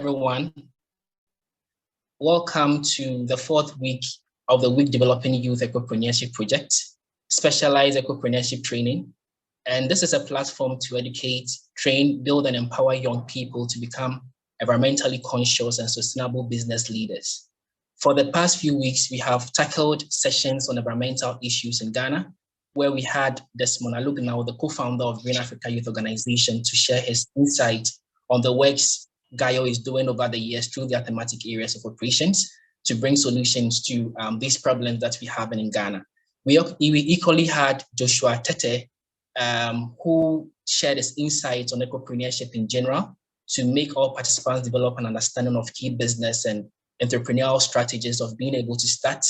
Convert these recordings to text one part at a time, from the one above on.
everyone. Welcome to the fourth week of the Week Developing Youth Ecopreneurship Project, specialized ecopreneurship training. And this is a platform to educate, train, build, and empower young people to become environmentally conscious and sustainable business leaders. For the past few weeks, we have tackled sessions on environmental issues in Ghana, where we had Desmond Alugnau, the co-founder of Green Africa Youth Organization, to share his insight on the works GAYO is doing over the years through their thematic areas of operations to bring solutions to these problems that we have in Ghana. We equally had Joshua Tete, who shared his insights on ecopreneurship in general to make all participants develop an understanding of key business and entrepreneurial strategies of being able to start,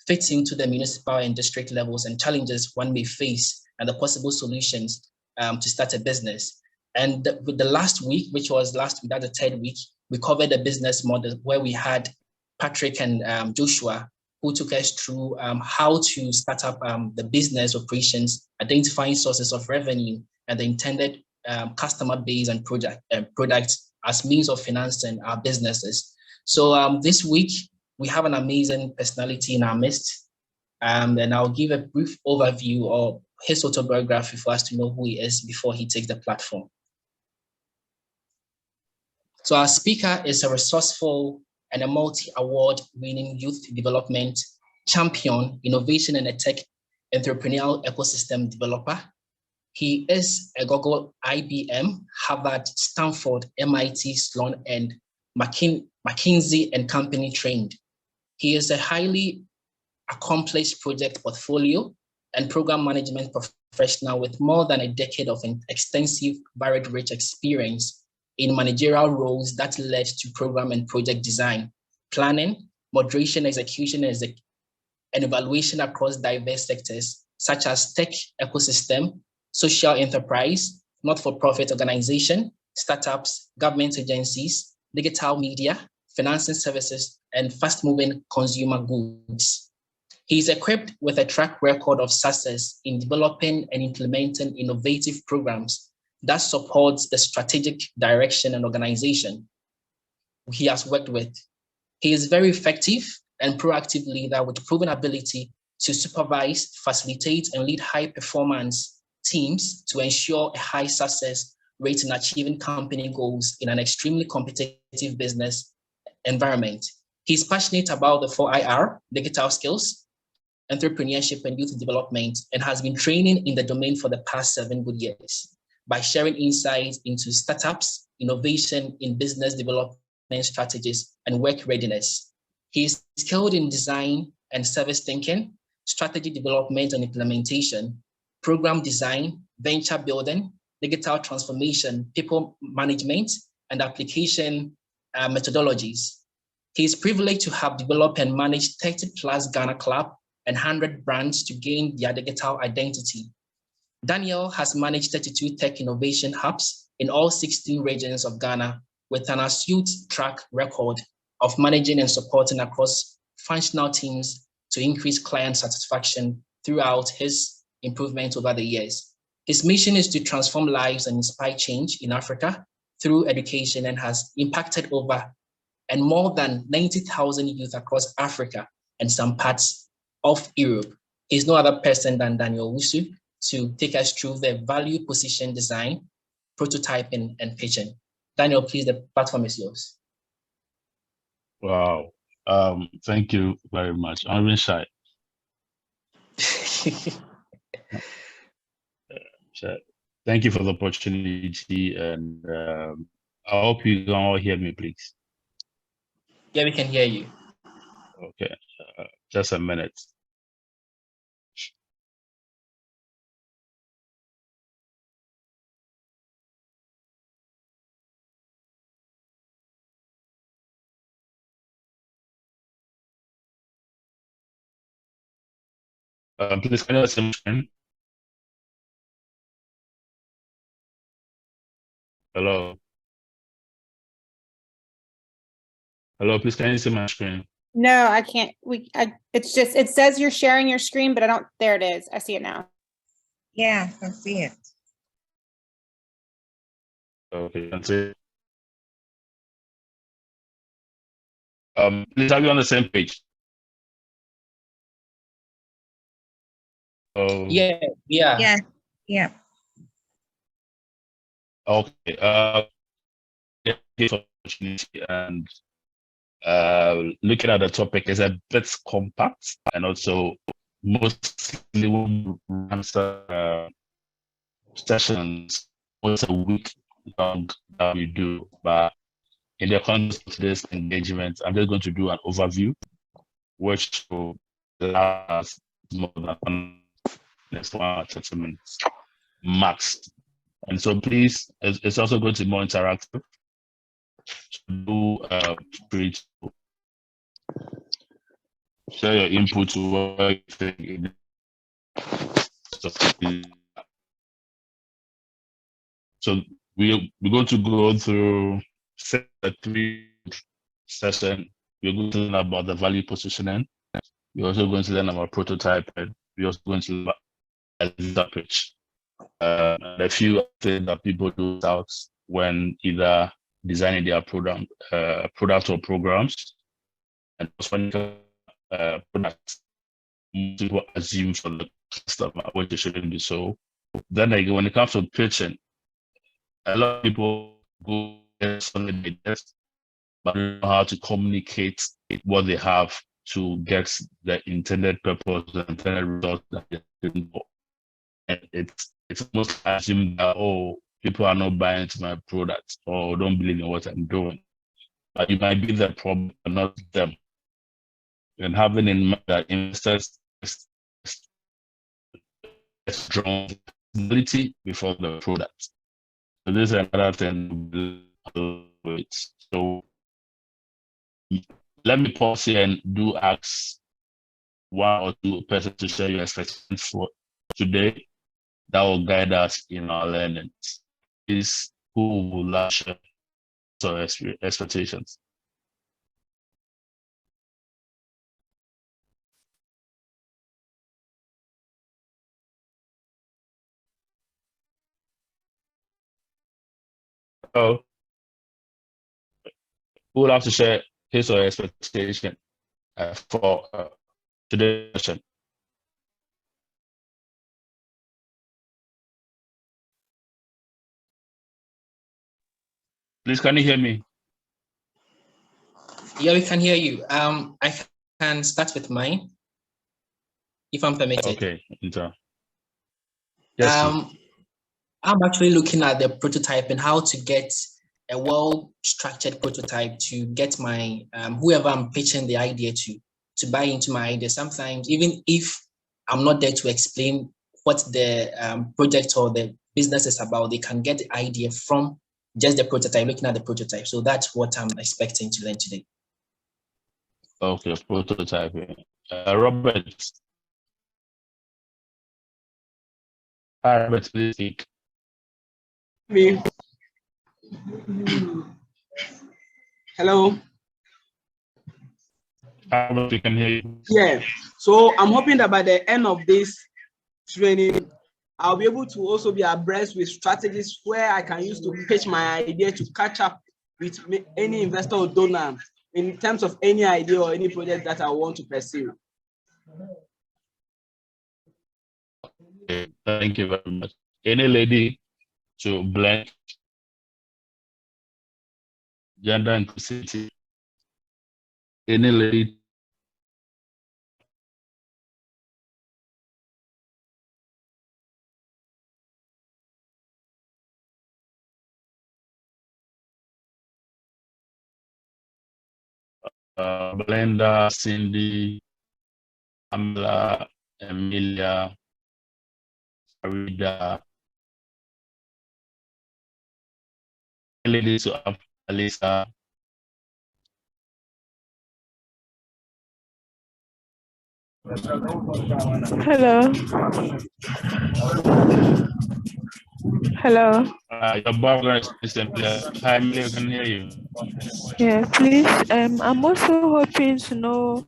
fit into the municipal and district levels and challenges one may face and the possible solutions to start a business. And with the last week, which was last week, that's the third week, we covered the business model where we had Patrick and Joshua, who took us through how to start up the business operations, identifying sources of revenue and the intended customer base and products as means of financing our businesses. So this week, we have an amazing personality in our midst, and I'll give a brief overview of his autobiography for us to know who he is before he takes the platform. So our speaker is a resourceful and a multi-award winning youth development champion, innovation and a tech entrepreneurial ecosystem developer. He is a Google, IBM, Harvard, Stanford, MIT, Sloan, and McKinsey and Company trained. He is a highly accomplished project portfolio and program management professional with more than a decade of an extensive, varied, rich experience in managerial roles that led to program and project design, planning, moderation, execution, and evaluation across diverse sectors, such as tech ecosystem, social enterprise, not-for-profit organization, startups, government agencies, digital media, financing services, and fast-moving consumer goods. He is equipped with a track record of success in developing and implementing innovative programs that supports the strategic direction and organization he has worked with. He is very effective and proactive leader with proven ability to supervise, facilitate, and lead high-performance teams to ensure a high success rate in achieving company goals in an extremely competitive business environment. He's passionate about the 4IR, digital skills, entrepreneurship, and youth development, and has been training in the domain for the past 7 good years by sharing insights into startups, innovation in business development strategies, and work readiness. He is skilled in design and service thinking, strategy development and implementation, program design, venture building, digital transformation, people management, and application methodologies. He is privileged to have developed and managed 30+ Ghana Club and 100 brands to gain their digital identity. Daniel has managed 32 tech innovation hubs in all 16 regions of Ghana with an astute track record of managing and supporting across functional teams to increase client satisfaction throughout his improvement over the years. His mission is to transform lives and inspire change in Africa through education and has impacted over and more than 90,000 youth across Africa and some parts of Europe. He's no other person than Daniel Wusu to take us through the value position design, prototyping, and pitching. Daniel, please, the platform is yours. Wow. Thank you very much. I'm even shy. Thank you for the opportunity, and I hope you can all hear me, please. Yeah, we can hear you. Okay, just a minute. Please, can you see my screen? Hello. Hello, please, can you see my screen? No, I can't. It's just, it says you're sharing your screen, but I don't, there it is. I see it now. Yeah, I see it. Okay, can see. Please have you on the same page. Yeah. Yeah. Okay. Thank you for the opportunity, and looking at the topic is a bit compact, and also mostly we answer sessions once a week long that we do. But in the context of this engagement, I'm just going to do an overview, which will last more than next 30 minutes max. And so please, it's also going to be more interactive. Do please share your input to what you think. So we're going to go through the 3 session. We're going to learn about the value positioning. We're also going to learn about prototyping. We're also going to learn about elevator pitch. And a few things that people do out when either designing their product or programs. And when products, people assume for the customer, which it shouldn't be so. Then again, when it comes to pitching, a lot of people go solid ideas, but don't know how to communicate what they have to get the intended purpose, the intended result that they're looking for. And it's almost assumed that, oh, people are not buying into my product or don't believe in what I'm doing. But it might be the problem, not them. And having in mind that investors strong ability before the product. So this is another thing. So let me pause here and do ask 1 or 2 persons to share your expectations for today. That will guide us in our learning. Is who will launch our expectations? Oh, who will have to share his or her expectation for today's session? Please, can you hear me? Yeah, we can hear you. I can start with mine, if I'm permitted. Okay. Yes, I'm actually looking at the prototype and how to get a well-structured prototype to get my whoever I'm pitching the idea to buy into my idea. Sometimes, even if I'm not there to explain what the project or the business is about, they can get the idea from just the prototype, looking at the prototype. So that's what I'm expecting to learn today. Okay, prototyping. Robert. Hi, Robert, please speak. Me. Hello. Robert, we can hear you. Yeah. So I'm hoping that by the end of this training, I'll be able to also be abreast with strategies where I can use to pitch my idea to catch up with any investor or donor in terms of any idea or any project that I want to pursue. Okay, thank you very much. Any lady to blend gender inclusivity? Any lady? Blenda, Cindy, Amla, Emilia, Farida. Any lady to have Alisa? Hello. Hello. Your background is simply. Hi, Emilia, I can hear you. Yeah, please. I'm also hoping to know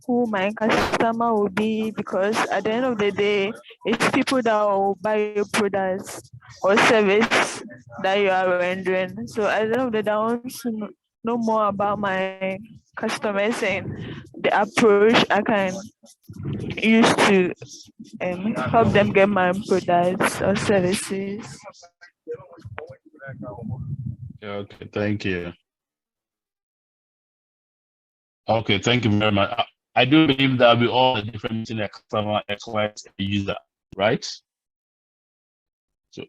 who my customer will be, because at the end of the day, it's people that will buy your products or service that you are rendering. So at the end of the day, I want to know more about my customers and the approach I can use to help them get my products or services. Okay, thank you. Okay, thank you very much. I do believe that we all are different between a customer, a client, and a user, right? So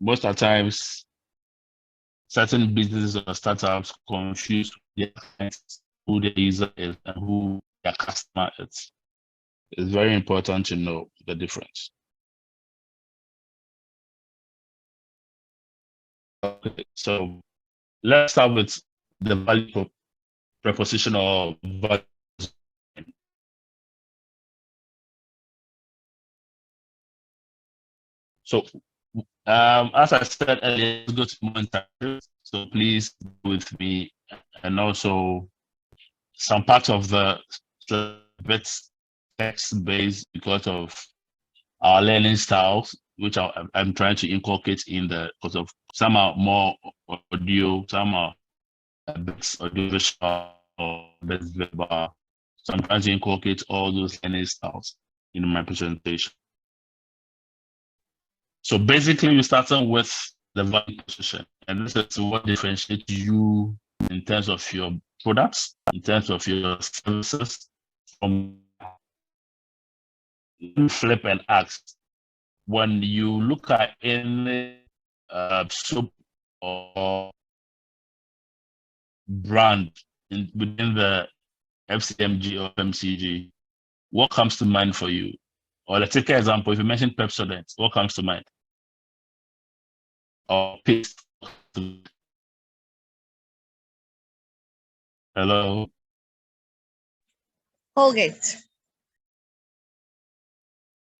most of the times, certain businesses or startups confuse their clients, who the user is and who their customer is. It's very important to know the difference. Okay, so let's start with the value proposition or value. So as I said earlier, let's go to more interactive. So please be with me, and also some part of the bits text-based because of our learning styles, which I'm trying to inculcate in the, because of some are more audio, some are a bit audio visual or bit verbal. So I'm trying to inculcate all those learning styles in my presentation. So basically, we're starting with the value position, and this is what differentiates you in terms of your products, in terms of your services. From flip and ask, when you look at any soap or brand within the FCMG or FMCG, what comes to mind for you? Or let's take an example. If you mention Pepsodent, what comes to mind? Or paste. Hello. Colgate.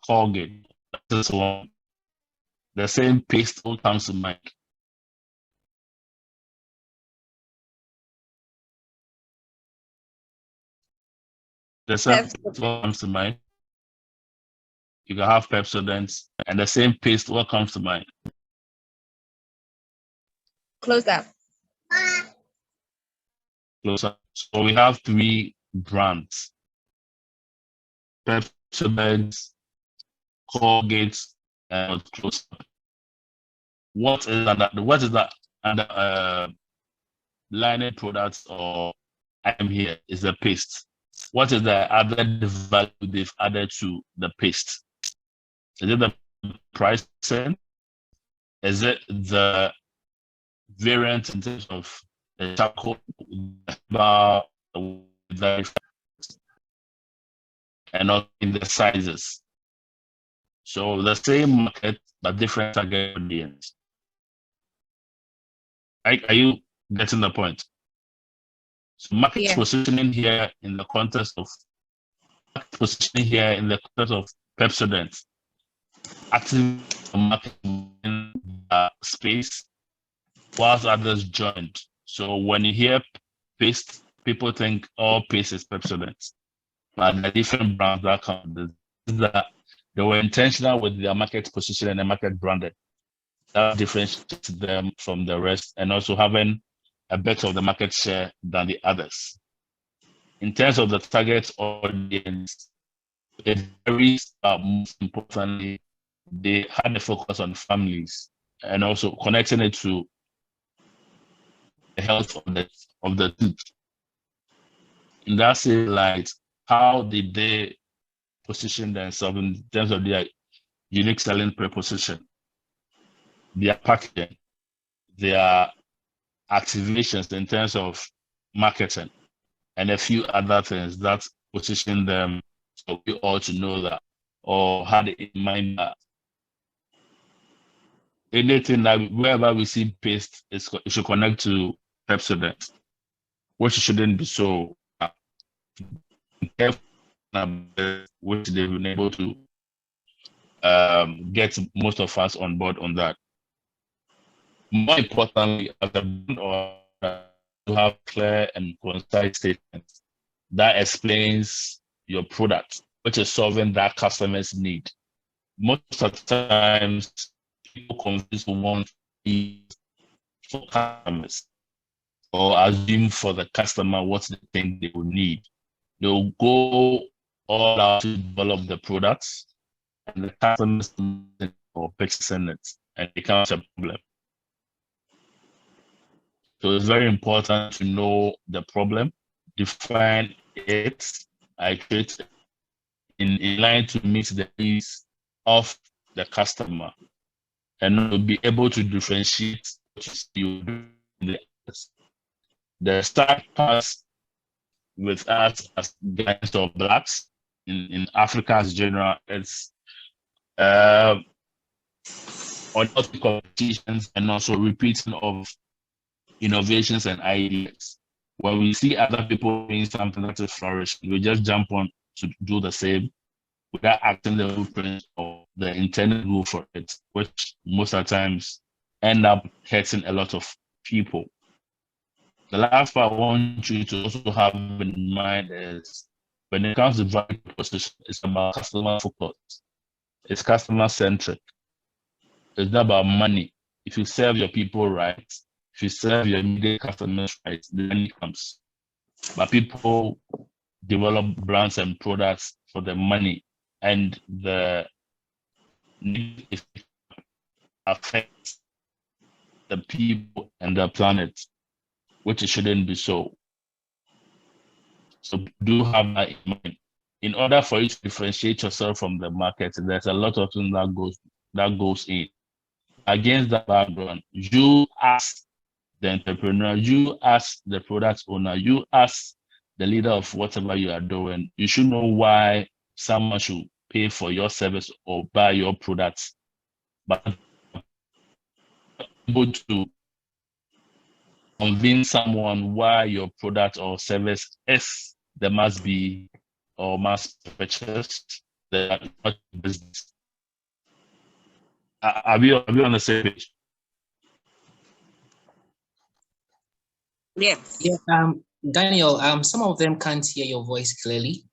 Colgate. This one. The same paste all comes to mind. The same paste what comes to mind. You can have Pepsodent and the same paste what comes to mind. Close up. Close up. So we have 3 brands: Pepsodent, Colgate, and Close Up. What is that under lining products or item here is the paste? What is the added value they've added to the paste? Is it the pricing? Is it the variant in terms of the charcoal bar and not in the sizes? So the same market but different target audience. Are you getting the point? So market positioning here in the context of Pepsodent, active market in space, whilst others joined. So when you hear paste, people think all paste is Pepsodent, but the different brands that come, they were intentional with their market position and the market branding. That differentiates them from the rest, and also having a better of the market share than the others. In terms of the target audience, it varies, most importantly, they had a focus on families and also connecting it to the health of the tooth. In that same light, how did they position themselves in terms of their unique selling proposition, their packaging, their activations in terms of marketing, and a few other things that position them so we all to know that or had in mind that anything that wherever we see paste, it should connect to Pepsodent, which shouldn't be so. Which they've been able to get most of us on board on that. More importantly, as a brand or to have clear and concise statements that explains your product, which is solving that customer's need. Most of the times, people confuse want for customers. or assume for the customer what they think they will need. They'll go all out to develop the products, and the customers or purchasing it, and it becomes a problem. So it's very important to know the problem, define it, iterate in line to meet the needs of the customer, and be able to differentiate what you do in the others. The start pass with us as Ghanaians or Blacks in Africa as general, it's on competitions and also repeating of innovations and ideas. When we see other people doing something that is flourishing, we just jump on to do the same without acting the blueprint or the intended rule for it, which most of the times end up hurting a lot of people. The last part I want you to also have in mind is when it comes to value proposition, it's about customer focus. It's customer centric. It's not about money. If you serve your people right, if you serve your immediate customers right, the money comes. But people develop brands and products for the money, and the need affects the people and the planet, which it shouldn't be so. So do have that in mind. In order for you to differentiate yourself from the market, there's a lot of things that goes in. Against that background, you as the entrepreneur, you as the product owner, you as the leader of whatever you are doing, you should know why someone should pay for your service or buy your products, but able to convince someone why your product or service is the must be or must purchase the business. Are you on the same page? Yes. Yeah, Daniel, some of them can't hear your voice clearly.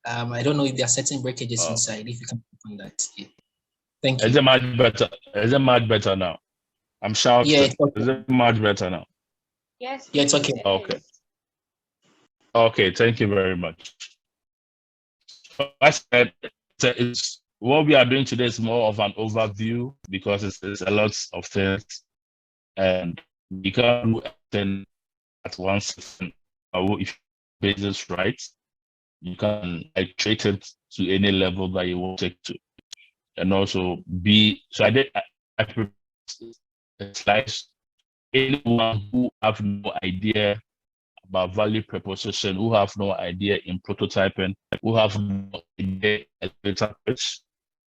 I don't know if there are certain breakages inside. If you can on that, yeah. Thank you. Is it much better? Is it much better now? I'm shouting. Yeah, it's okay. Is it much better now? Yes. Yeah, it's okay. Okay. Okay, thank you very much. So I said it's what we are doing today is more of an overview because it's a lot of things, and you can't do everything at once. If business right, you can iterate it to any level that you want it to, and also be. So I prepared slides. Anyone who have no idea about value proposition, who have no idea in prototyping, who have no idea elevator pitch,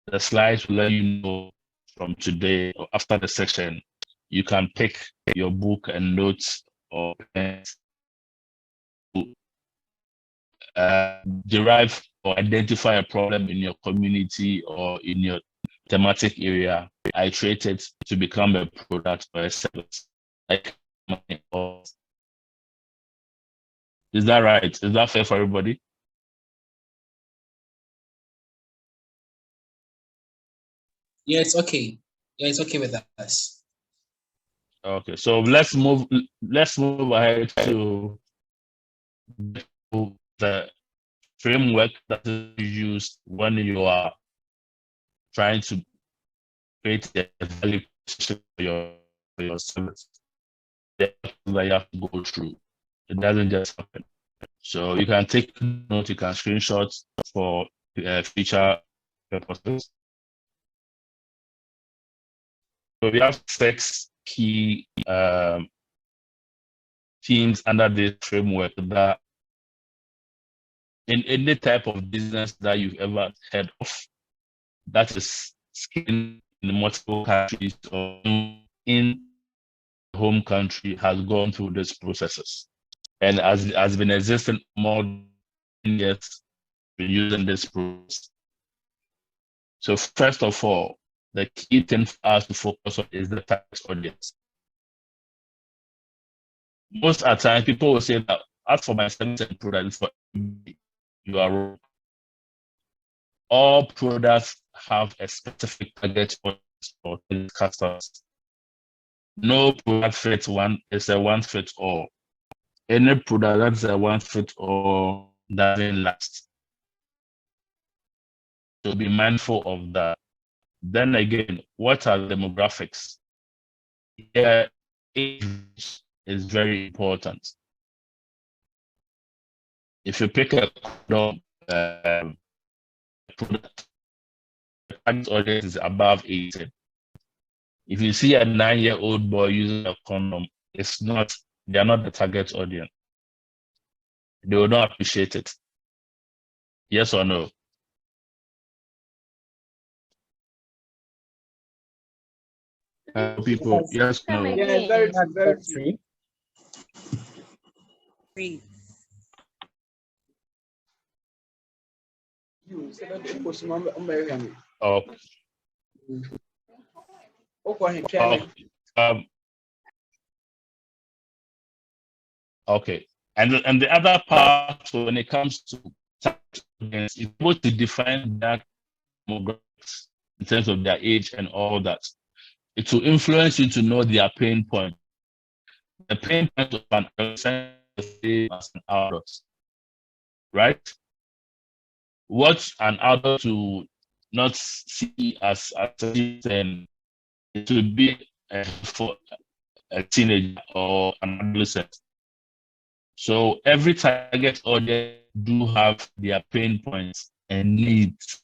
the slides will let you know from today or after the session. You can pick your book and notes or pens to derive or identify a problem in your community or in your thematic area, iterate it to become a product or a service. Is that right? Is that fair for everybody? Yeah, it's okay. Yeah, it's okay with us. Okay, so let's move ahead to the framework that is used when you are trying to create a value proposition for your service. That you have to go through. It doesn't just happen. So you can take notes, you can screenshot for future purposes. So we have 6 key themes under this framework that in any type of business that you've ever heard of, that is scaling in multiple countries or in the home country, has gone through these processes and has been existing more than years, been using this process. So first of all, the key thing for us to focus on is the target audience. Most of the time, people will say that as for my service and product, for you are wrong. All products have a specific target audience for customers. No product fits one, it's a one fits all. Any product that's a one fits all doesn't last. So be mindful of that. Then again, what are demographics? Yeah, age is very important. If you pick a product, the target audience is above 18. If you see a 9-year-old boy using a condom, they're not the target audience. They will not appreciate it. Yes or no? People, yes, no. Yeah, very true, very true. Great. You said that you post on American. Oh, okay. And the other part, when it comes to it's able to define that demographics in terms of their age and all that. It will influence you to know their pain point. The pain point of an adolescent is the same as an adult, right? What an adult to not see as a thing, it would be for a teenager or an adolescent. So every target audience do have their pain points and needs.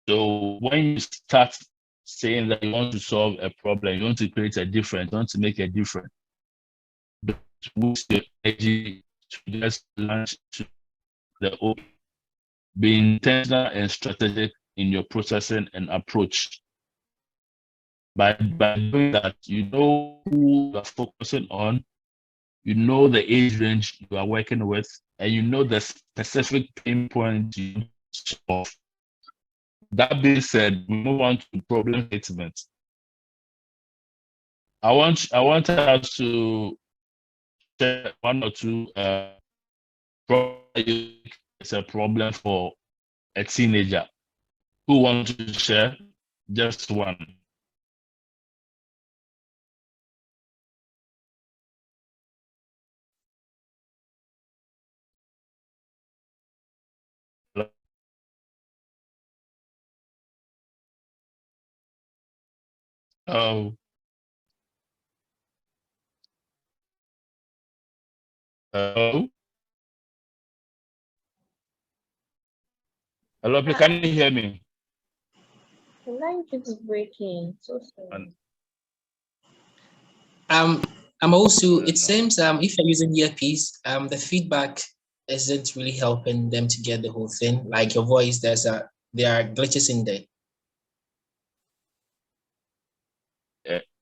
So when you start saying that you want to solve a problem, you want to create a difference, you want to make a difference, boost your energy to just launch to the open. Be intentional and strategic in your processing and approach. By doing that, you know who you are focusing on, you know the age range you are working with, and you know the specific pain point you solve. That being said, we move on to problem statement. I want us to share one or two it's a problem for a teenager. Who wants to share? Just one. Oh. Hello? Hello, can you hear me? The line keeps breaking. So sorry. I'm also, it seems if you're using earpiece, the feedback isn't really helping them to get the whole thing. Like your voice, there are glitches in there.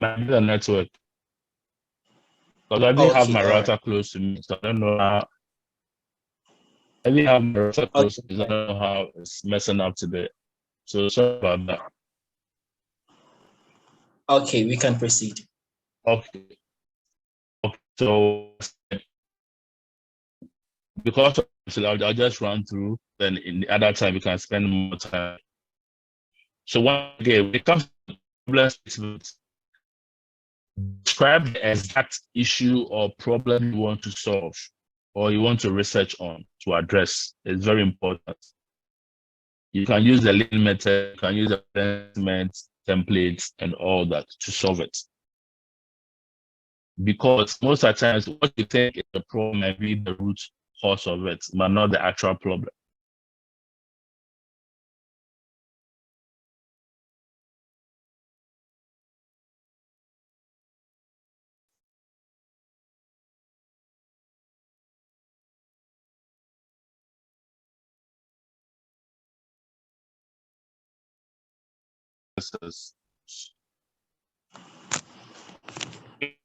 Maybe the network. Because I didn't have my router close to me, so I don't know how. I didn't have my router close to me, so I don't know how it's messing up today. So sorry about that. Okay, we can proceed. Okay. So because I'll just run through, then in the other time we can spend more time. So one again, when it comes to problem statement, describe the exact issue or problem you want to solve or you want to research on to address. It's very important. You can use the lean method, you can use the assessment templates and all that to solve it. Because most of the times, what you think is the problem might be the root cause of it, but not the actual problem.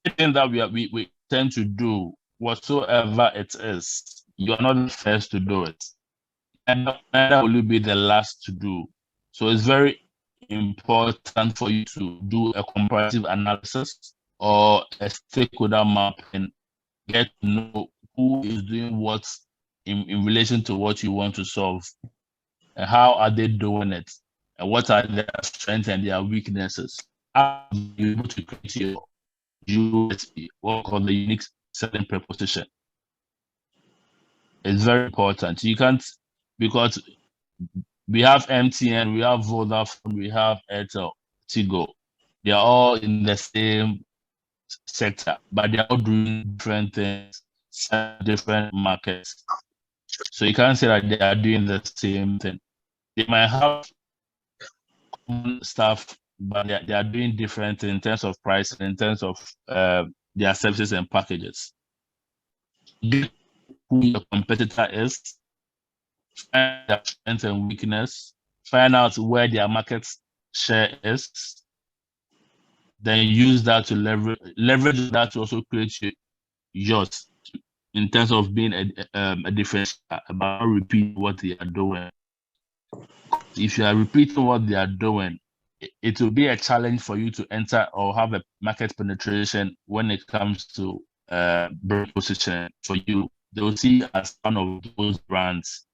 Anything that we tend to do, whatsoever it is, you're not the first to do it. And neither will you be the last to do. So it's very important for you to do a comparative analysis or a stakeholder map and get to know who is doing what in relation to what you want to solve. And how are they doing it? And what are their strengths and their weaknesses? you're able to create your USP, what we call the unique selling proposition. It's very important. You can't, because we have MTN, we have Vodafone, we have Airtel, Tigo. They are all in the same sector, but they are all doing different things, different markets. So you can't say that they are doing the same thing. They might have common stuff, but they are doing different in terms of price, in terms of their services and packages. Get who your competitor is, find their strength and weakness, find out where their market share is, then use that to leverage that to also create yours in terms of being a difference about repeat what they are doing. If you are repeating what they are doing, it will be a challenge for you to enter or have a market penetration when it comes to brand position for you. They will see you as one of those brands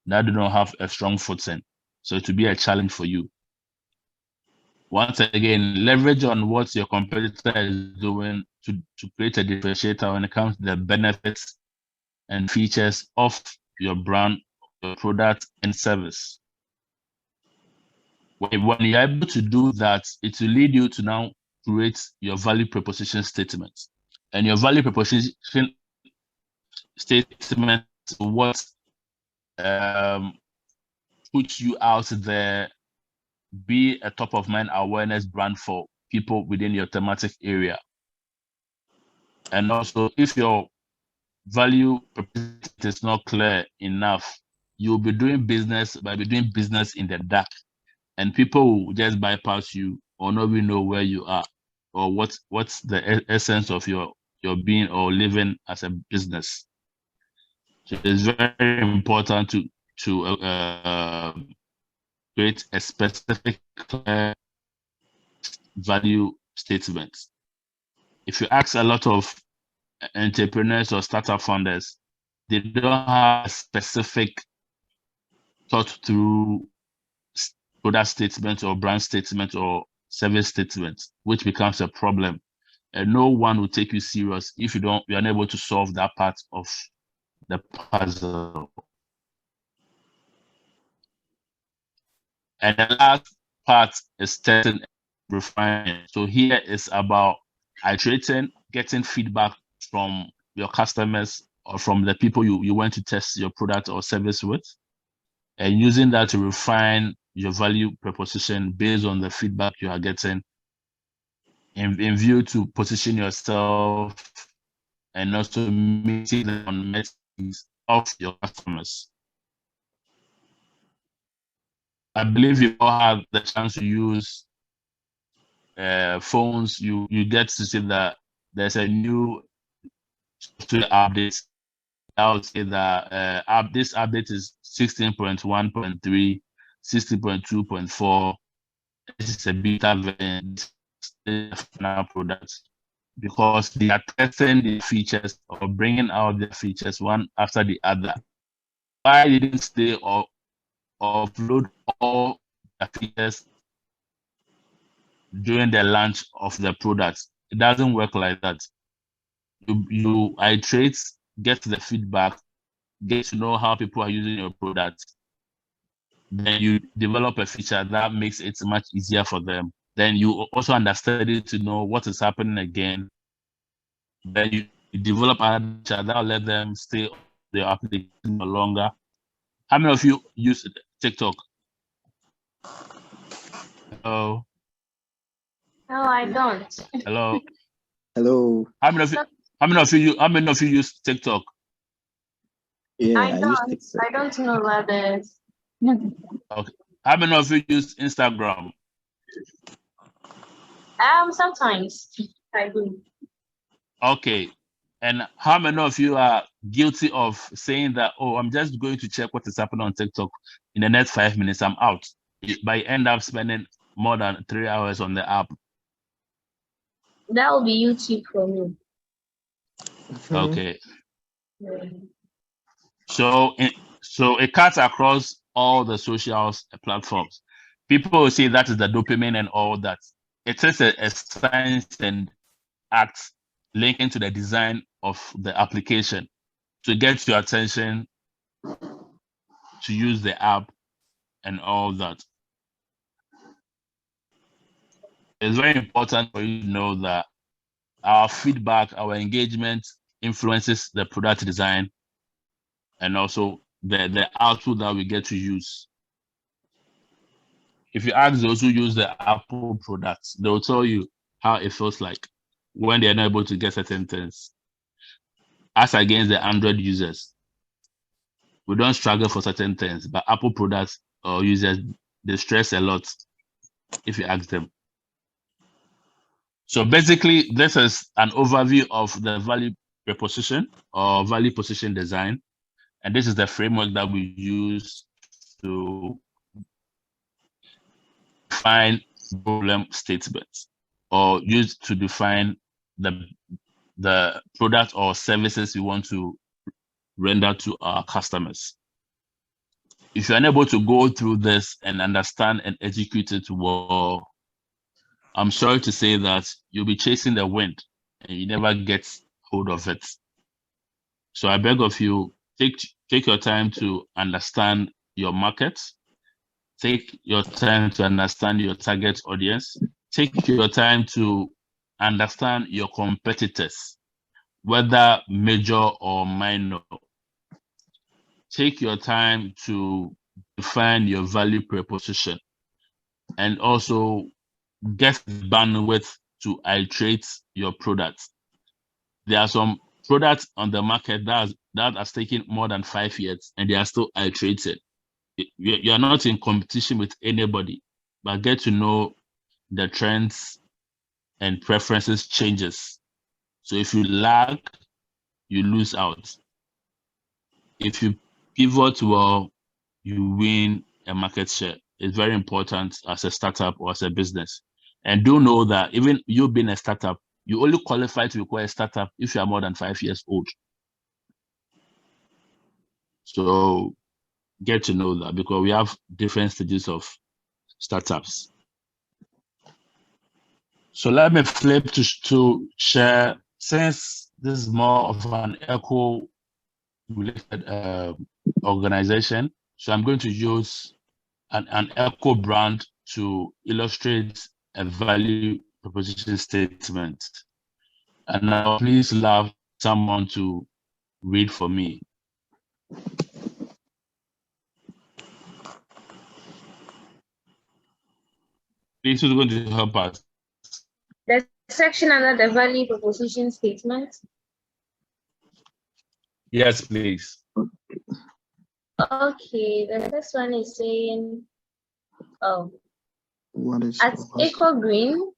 that do not have a strong footing. So it will be a challenge for you. Once again, leverage on what your competitor is doing to create a differentiator when it comes to the benefits and features of your brand, your product, and service. When you're able to do that, it will lead you to now create your value proposition statement. And your value proposition statement is what puts you out there, be a top of mind awareness brand for people within your thematic area. And also, if your value proposition is not clear enough, you'll be doing business in the dark, and people will just bypass you or not even know where you are or what's the essence of your being or living as a business. So it's very important to create a specific value statement. If you ask a lot of entrepreneurs or startup founders, they don't have a specific thought through product statement or brand statement or service statement, which becomes a problem. And no one will take you serious if you're unable to solve that part of the puzzle. And the last part is testing and refining. So here is about iterating, getting feedback from your customers or from the people you want to test your product or service with, and using that to refine your value proposition based on the feedback you are getting in view to position yourself and also meeting the unmet needs of your customers. I believe you all have the chance to use phones. You get to see that there's a new software update. I would say that this update is 16.1.3, 16.2.4. This is a beta version final product because they are testing the features or bringing out the features one after the other. Why didn't they offload all the features during the launch of the product? It doesn't work like that. You iterate, get the feedback, get to know how people are using your product. Then you develop a feature that makes it much easier for them. Then you also understand it to know what is happening again. Then you develop another feature that will let them stay on their application no longer. How many of you use TikTok? Hello. No, I don't. Hello. Hello. How many of you use TikTok? Yeah, I use don't. TikTok. I don't know what that is. Okay. How many of you use Instagram? Sometimes I do. Okay. And how many of you are guilty of saying that, oh, I'm just going to check what is happening on TikTok in the next 5 minutes, I'm out. But you end up spending more than 3 hours on the app. That will be YouTube for me. Okay. Mm. So it cuts across all the social platforms. People will say that is the dopamine and all that. it is a science and art linking to the design of the application to get your attention to use the app and all that. It's very important for you to know that our feedback, our engagement influences the product design and also the output that we get to use. If you ask those who use the Apple products, they'll tell you how it feels like when they're not able to get certain things. As against the Android users, we don't struggle for certain things, but Apple products or users, they stress a lot if you ask them. So basically, this is an overview of the value proposition or value position design. And this is the framework that we use to define problem statements or use to define the product or services we want to render to our customers. If you're unable to go through this and understand and execute it well, I'm sorry to say that you'll be chasing the wind and you never get hold of it. So I beg of you, take your time to understand your market. Take your time to understand your target audience. Take your time to understand your competitors, whether major or minor. Take your time to define your value proposition and also get bandwidth to iterate your products. There are some products on the market that are taking more than 5 years and they are still iterated. You're not in competition with anybody, but get to know the trends and preferences changes. So if you lag, you lose out. If you pivot well, you win a market share. It's very important as a startup or as a business. And do know that even you being a startup, you only qualify to require a startup if you are more than 5 years old. So get to know that because we have different stages of startups. So let me flip to share, since this is more of an eco-related organization, so I'm going to use an eco brand to illustrate a value proposition statement. And now please allow someone to read for me. Please, who's going to help us? The section under the value proposition statement. Yes, please. Okay, the first one is saying, What is at EcoGreen,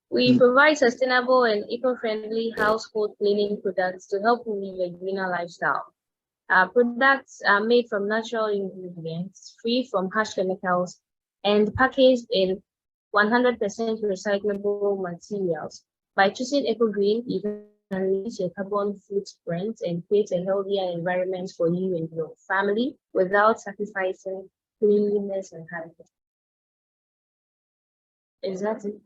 we provide sustainable and eco-friendly household cleaning products to help you live a greener lifestyle. Our products are made from natural ingredients, free from harsh chemicals, and packaged in 100% recyclable materials. By choosing EcoGreen, you can reduce your carbon footprint and create a healthier environment for you and your family without sacrificing cleanliness and hygiene. Is that it?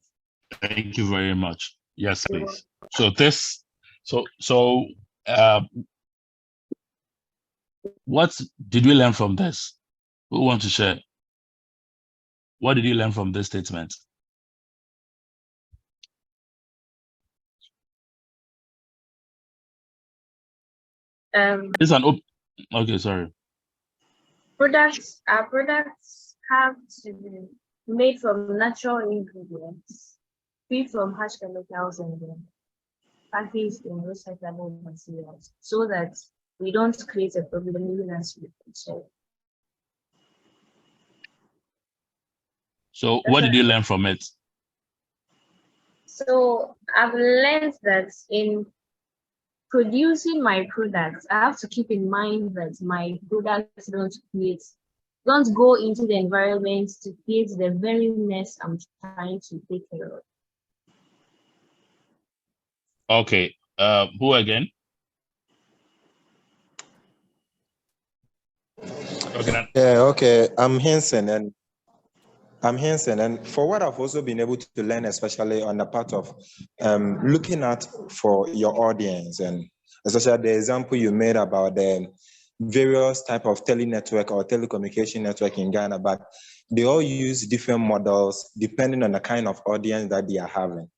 Thank you very much. Yes, please. So what did we learn from this? Who wants to share? What did you learn from this statement? It's an okay, sorry. Our products have to be made from natural ingredients, free from harsh chemicals and packaged in recyclable materials, so that we don't create a problem even as we consume. So what did you learn from it? So I've learned that in producing my products, I have to keep in mind that my products don't go into the environment to create the very mess I'm trying to take care of. Okay. Who again? Okay. Yeah, okay. I'm Henson, and I'm Henson, and for what I've also been able to learn, especially on the part of looking at for your audience, and especially the example you made about the various type of tele-network or telecommunication network in Ghana, but they all use different models depending on the kind of audience that they are having.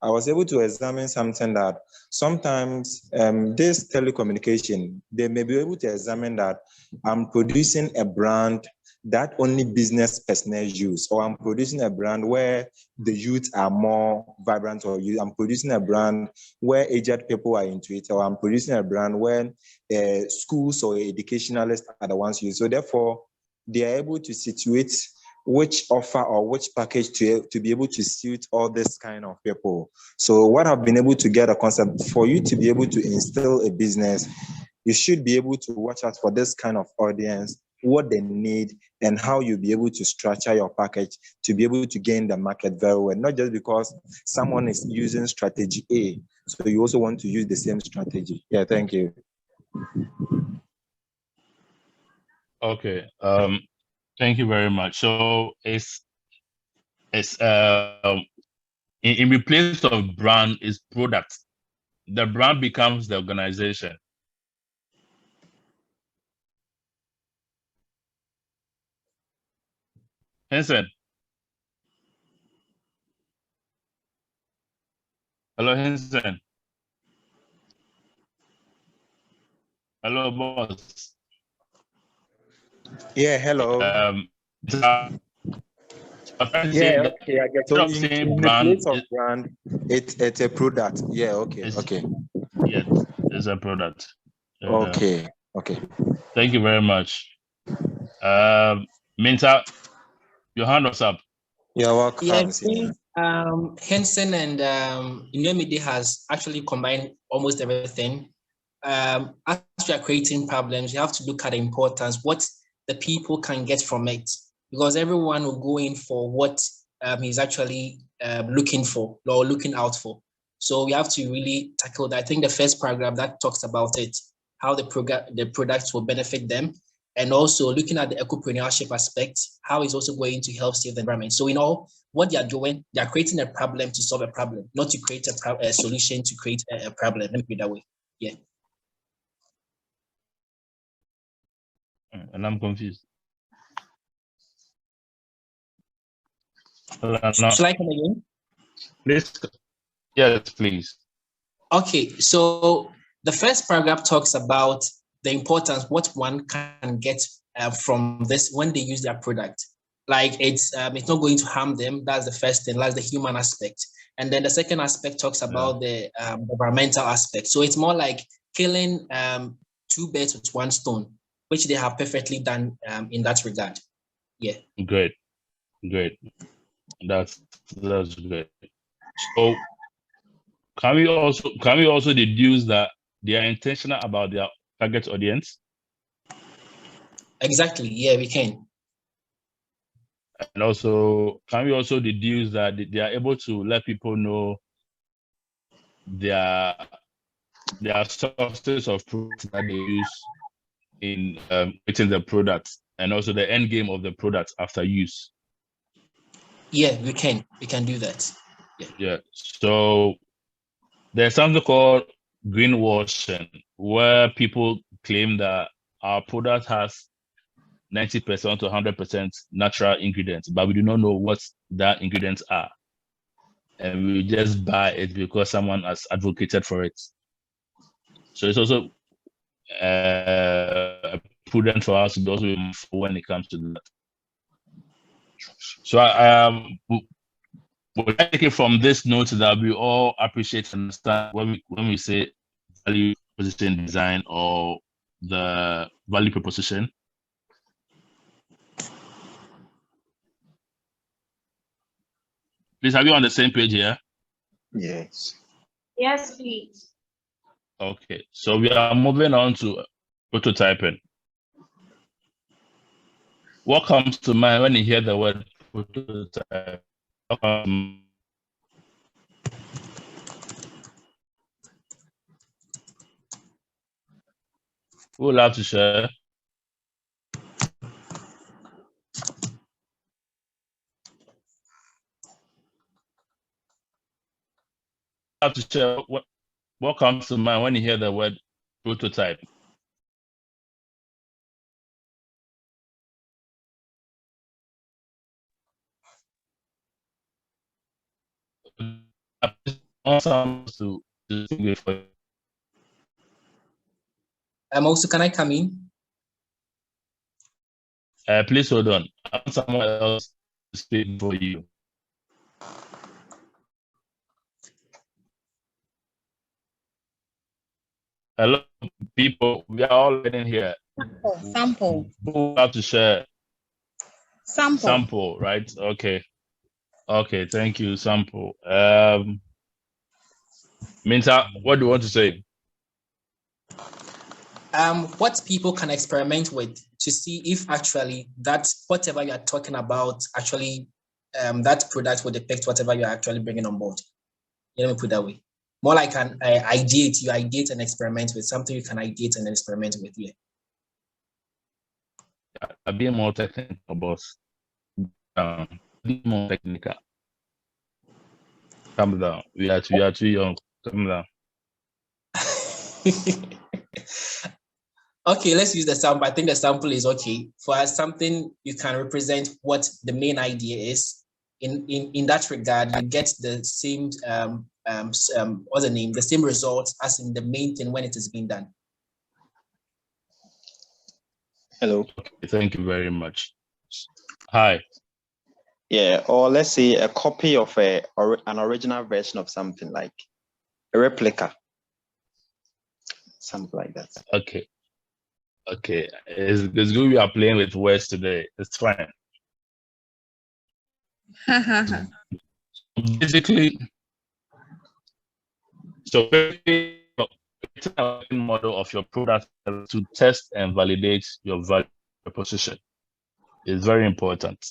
I was able to examine something that sometimes this telecommunication, they may be able to examine that I'm producing a brand that only business personnel use, or I'm producing a brand where the youth are more vibrant, or I'm producing a brand where aged people are into it, or I'm producing a brand where schools or educationalists are the ones used. So therefore, they are able to situate which offer or which package to be able to suit all this kind of people. So what I've been able to get a concept for you to be able to instill a business, you should be able to watch out for this kind of audience, what they need, and how you'll be able to structure your package to be able to gain the market very well. Not just because someone is using strategy A, so you also want to use the same strategy. Yeah, thank you. Okay. Thank you very much. So it's in replace of brand is product. The brand becomes the organization. Henson. Hello, Henson. Hello, boss. Yeah, hello. Yeah, okay, I get. So in the place of brand, it's a product. Yeah, okay, okay. Yes, it's a product. Okay, okay. Thank you very much. Minta, your hand was up. You're welcome. Yeah, I think Henson and Inyomide has actually combined almost everything. As we are creating problems, you have to look at the importance, what the people can get from it, because everyone will go in for what he's actually looking for or looking out for. So we have to really tackle that. I think the first paragraph that talks about it, how the products will benefit them, and also looking at the ecopreneurship aspect, how it's also going to help save the environment. So in all, what they are doing, they are creating a problem to solve a problem, not to create a solution to create a problem. Let me put it that way. Yeah. And I'm confused. Shall I come again? Please. Yes, please. Okay, so the first paragraph talks about the importance, what one can get from this when they use their product. Like it's not going to harm them. That's the first thing. That's the human aspect. And then the second aspect talks about the environmental aspect. So it's more like killing two birds with one stone, which they have perfectly done in that regard. Yeah. Great. That's great. So can we also deduce that they are intentional about their target audience? Exactly. Yeah, we can. And also, can we also deduce that they are able to let people know their sources of proof that they use in creating the product, and also the end game of the product after use? Yeah, we can do that. Yeah. So there's something called greenwashing, where people claim that our product has 90% to 100% natural ingredients, but we do not know what that ingredients are. And we just buy it because someone has advocated for it. So it's also prudent for us to be also be mindful when it comes to that. So we'll take it from this note that we all appreciate and understand when we say value proposition design or the value proposition. Please, are you on the same page here? Yes. Yes, please. Okay, so we are moving on to prototyping. What comes to mind when you hear the word prototype? Who would like to share? have to share what comes to mind when you hear the word prototype. Also, can I come in? Please hold on. I want someone else to speak for you. Hello, people. We are all getting here. Sample. Who have to share? Sample. Sample, right? Okay. Okay, thank you, Sample. Minta, what do you want to say? What people can experiment with to see if actually that whatever you are talking about actually that product will depict whatever you are actually bringing on board. Let me put it that way. More like an ideate, you ideate and experiment with something you can ideate and experiment with. Yeah. I'll be more technical, boss. Be more technical. Calm down. We are too young. Calm down. Okay, let's use the sample. I think the sample is okay. For something you can represent what the main idea is. In that regard, you get the same what's the name? The same results as in the main thing when it is being done. Hello. Okay, thank you very much. Hi. Yeah, or let's say a copy of an original version of something, like a replica, something like that. Okay. Okay, it's good we are playing with words today. It's fine. Basically, it's a model of your product to test and validate your value proposition. It's very important.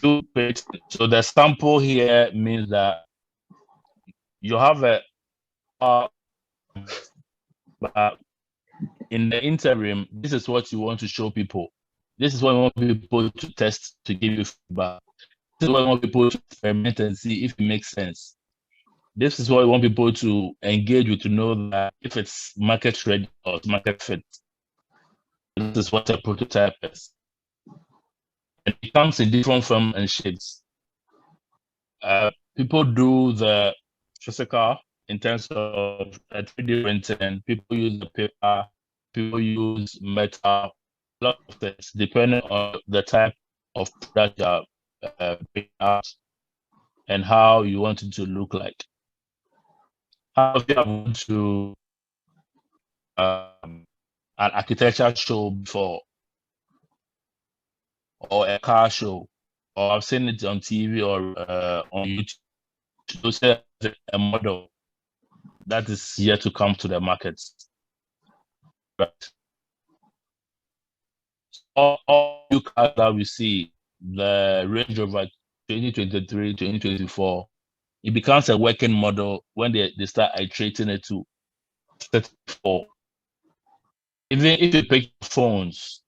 So the sample here means that you have but in the interim, this is what you want to show people. This is what you want people to test to give you feedback. This is what you want people to experiment and see if it makes sense. This is what you want people to engage with, to know that if it's market ready or market fit. This is what a prototype is. And it comes in different forms and shapes. People do the physical in terms of 3D printing. People use the paper. People use metal. A lot of things depending on the type of product you are bringing out and how you want it to look like. How if you have gone to an architecture show before, or a car show, or I've seen it on TV or on YouTube, to say a model that is yet to come to the market. Right. All new cars that we see, the Range Rover 2023, 2024, it becomes a working model when they start iterating it to 34. Even if you pick phones,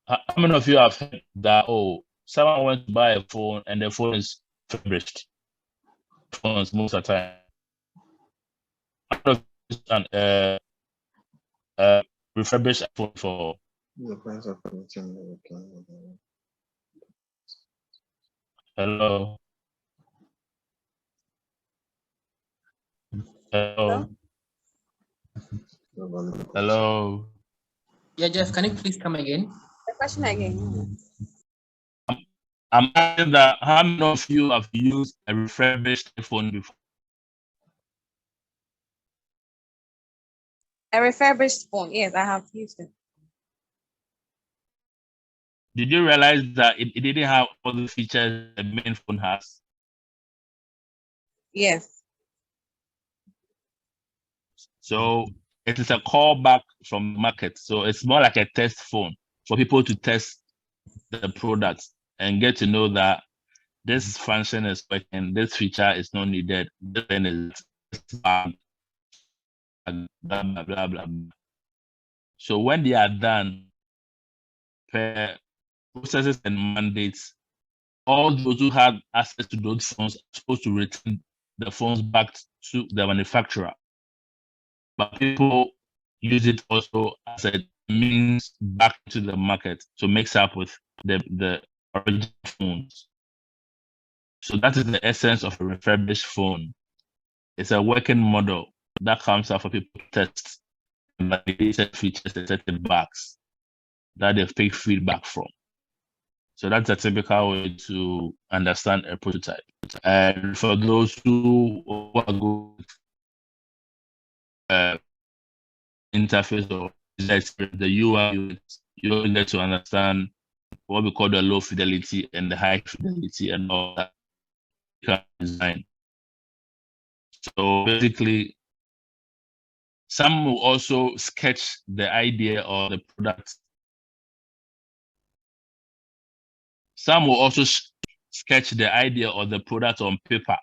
how many of you have heard that, oh, someone went to buy a phone and the phone is refurbished? Phones most of the time. Refurbished phone for hello. Hello. Hello. Yeah, Jeff, can you please come again? The question again. I'm asking that how many of you have used a refurbished phone before? A refurbished phone. Yes, I have used it. Did you realize that it didn't have all the features the main phone has? Yes. So it is a callback from the market. So it's more like a test phone for people to test the products and get to know that this function is working, this feature is not needed, this thing is bad, blah, blah, blah, blah. So when they are done, per processes and mandates, all those who had access to those phones are supposed to return the phones back to the manufacturer. But people use it also as a means back to the market to mix up with the original phones. So that is the essence of a refurbished phone. It's a working model that comes out for people to test and validate features and certain bugs that they've picked feedback from. So that's a typical way to understand a prototype. And for those who are good interface or the UI, you get to understand what we call the low fidelity and the high fidelity and all that kind of design. So basically, some will also sketch the idea or the product. Some will also sketch the idea or the product on paper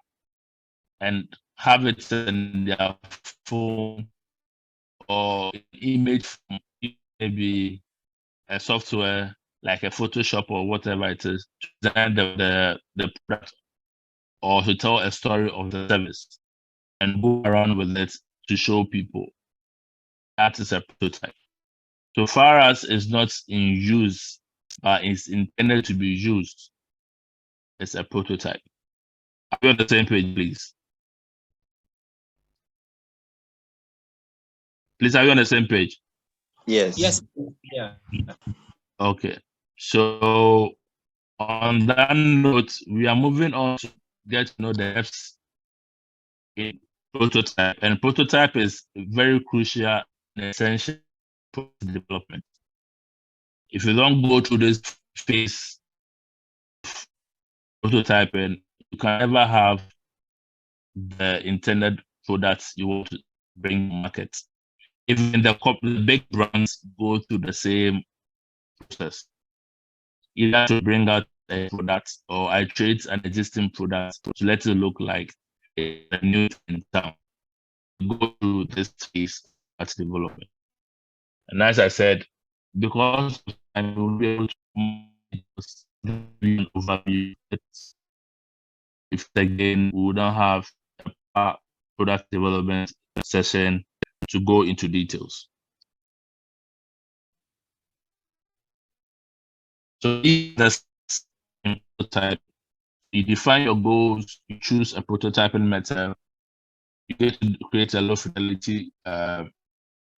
and have it in their phone or image from maybe a software like a Photoshop or whatever it is to design the product or to tell a story of the service and go around with it to show people. That is a prototype. So far as it's not in use, but it's intended to be used, it's a prototype. Are you on the same page, please? Please, are you on the same page? Yes. Yes. Yeah. Okay. So on that note, we are moving on to get to know the steps in prototype. And prototype is very crucial and essential for development. If you don't go through this phase of prototyping, you can never have the intended products you want to bring to market. Even the big brands go through the same process, either to bring out a product or iterate an existing product to let it look like a new in town. Go through this phase at development. And as I said, because I will be able to give an overview, if again we wouldn't have a product development session to go into details. So this prototype, you define your goals, you choose a prototyping method, you get to create a low fidelity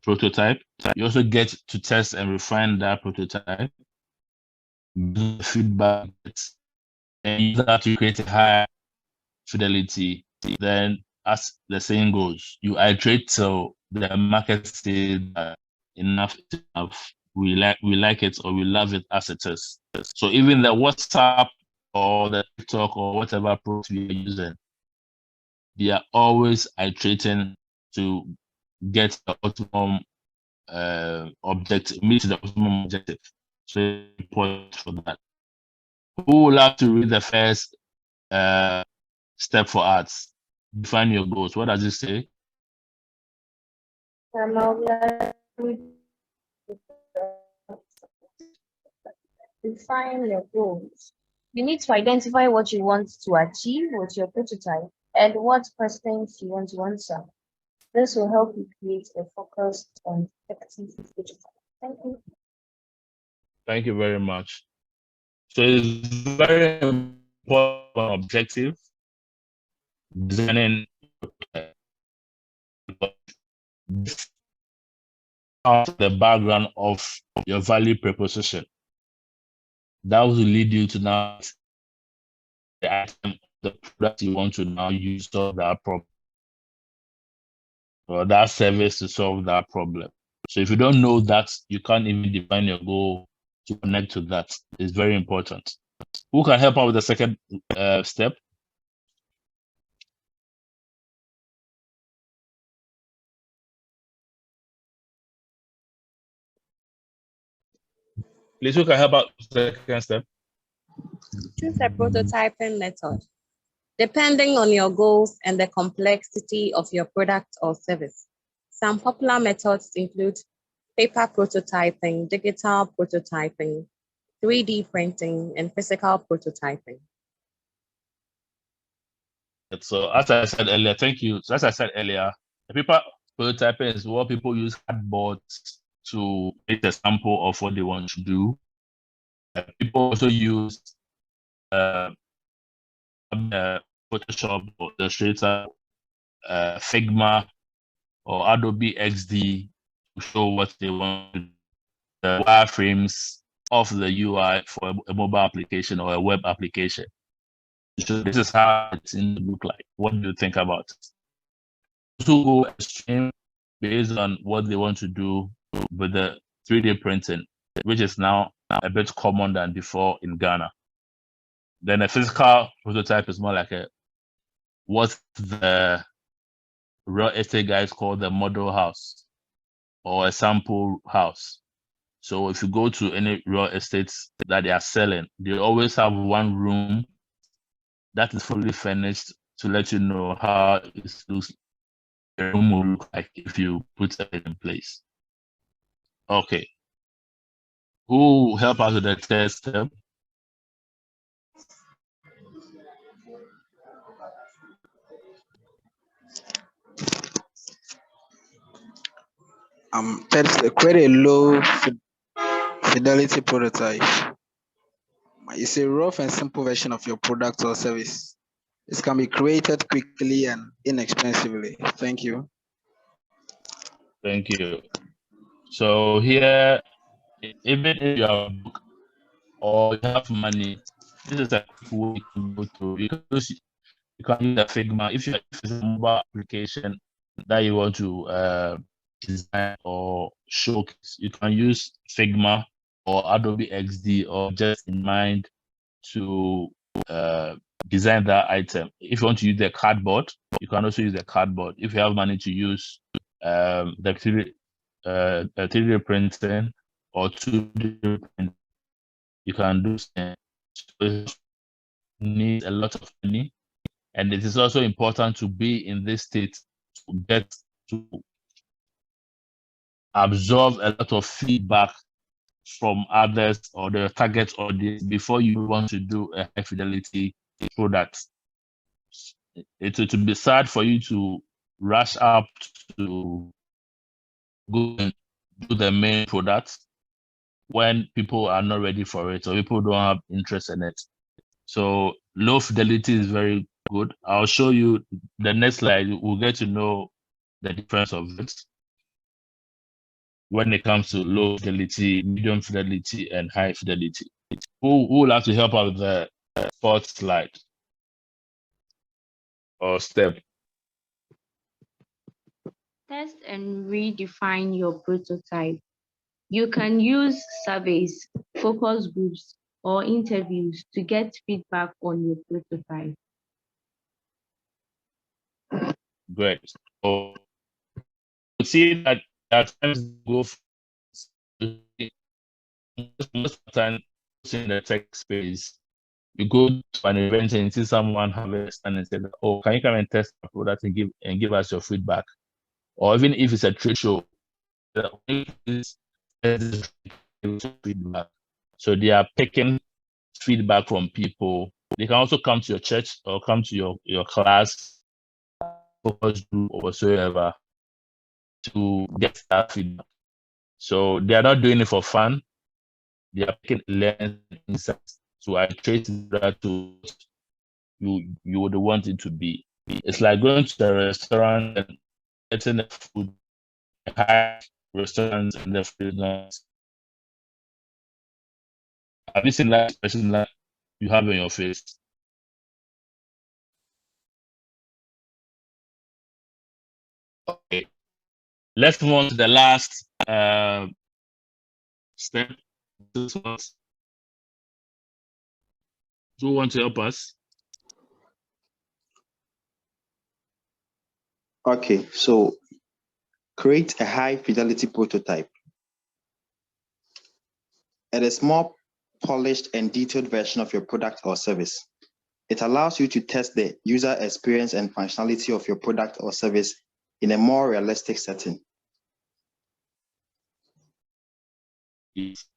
prototype. You also get to test and refine that prototype, feedback, and use that to create a higher fidelity. Then, as the saying goes, you iterate till the market says that enough is enough. We like it or we love it as it is. So even the WhatsApp or the TikTok or whatever approach we are using, they are always iterating to get the optimum objective, meet the optimum objective. So it's important for that. Who will have to read the first step for arts? Define your goals. What does it say? Define your goals. You need to identify what you want to achieve with your prototype and what questions you want to answer. This will help you create a focused and effective prototype. Thank you. Thank you very much. So it's very important objective designing the background of your value proposition. That will lead you to now the item, the product you want to now use to solve that problem or that service to solve that problem. So if you don't know that, you can't even define your goal to connect to that. It's very important. Who can help out with the second step? Please, who can help out with the second step? Choose a prototyping method. Depending on your goals and the complexity of your product or service. Some popular methods include paper prototyping, digital prototyping, 3D printing, and physical prototyping. So as I said earlier, thank you. So as I said earlier, the paper prototyping is what people use cardboard to make a sample of what they want to do. People also use Photoshop or Illustrator, Figma, or Adobe XD to show what they want, the wireframes of the UI for a mobile application or a web application. So this is how it's in the look like. What do you think about it? To go extreme based on what they want to do with the 3D printing, which is now a bit common than before in Ghana. Then a physical prototype is more like what the real estate guys call the model house or a sample house. So if you go to any real estates that they are selling, they always have one room that is fully furnished to let you know how it looks. The room will look like if you put it in place. Okay. Who will help us with the third step? That's quite a low fidelity prototype. It's a rough and simple version of your product or service. It can be created quickly and inexpensively. Thank you. Thank you. So here, even if you have a book or you have money, this is a quick way to go to. You can use a Figma. If it's a mobile application that you want to design or showcase, you can use Figma or Adobe XD or just in mind to design that item. If you want to use the cardboard, you can also use the cardboard. If you have money to use the 3D printing or 2D printing, you can do so. It needs a lot of money, and it is also important to be in this state to get to absorb a lot of feedback from others or the target audience before you want to do a high fidelity product. It would be sad for you to rush up to go and do the main product when people are not ready for it or people don't have interest in it. So low fidelity is very good. I'll show you the next slide. We'll get to know the difference of it when it comes to low fidelity, medium fidelity, and high fidelity. Who will have to help out with the fourth slide or step? Test and redefine your prototype. You can use surveys, focus groups, or interviews to get feedback on your prototype. Great. So you see that at times go most of the time in the tech space, you go to an event and you see someone have a stand and say, "Oh, can you come and test our product and give us your feedback?" Or even if it's a trade show, feedback. So they are picking feedback from people. They can also come to your church or come to your class, focus group or whatsoever to get that feedback. So they are not doing it for fun. They are picking learning insights to iterate that to you would want it to be. It's like going to a restaurant and getting the food, high restaurants and the food. Have you seen that expression that you have in your face? Okay. Let's move on to the last step. Who wants to help us? Okay, so create a high fidelity prototype. It is more polished and detailed version of your product or service. It allows you to test the user experience and functionality of your product or service in a more realistic setting.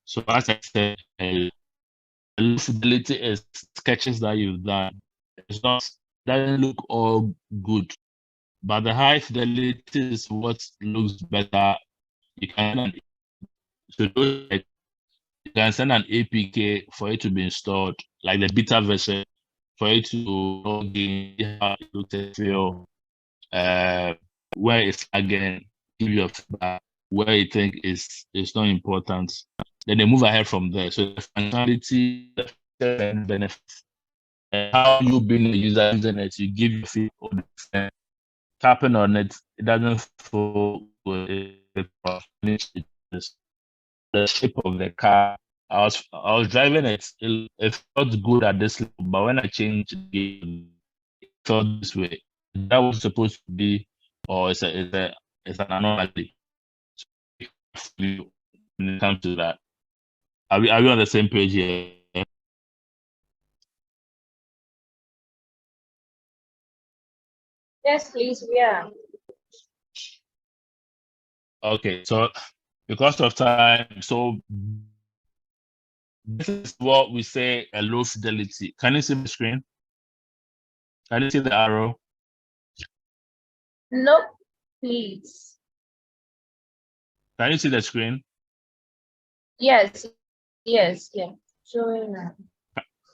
So as I said, low fidelity is sketches that you've done. It's not doesn't look all good, but the high fidelity is what looks better. You can so you can send an APK for it to be installed, like the beta version, for it to log in, see how it looks and feel, where it's again, give you a feedback, where you think is not important. Then they move ahead from there. So the functionality, and benefits, and how you being a user using it, you give your feedback. Tapping on it, it doesn't feel good. The shape of the car. I was driving it. It felt good at this level, but when I changed it, it felt this way. That was supposed to be, or it's an anomaly. When it comes to that, are we on the same page here? Yes, please, we are. Okay, so because of time, so this is what we say a low fidelity. Can you see the screen? Can you see the arrow? Nope, please. Can you see the screen? Yes, yes, yeah. Showing now.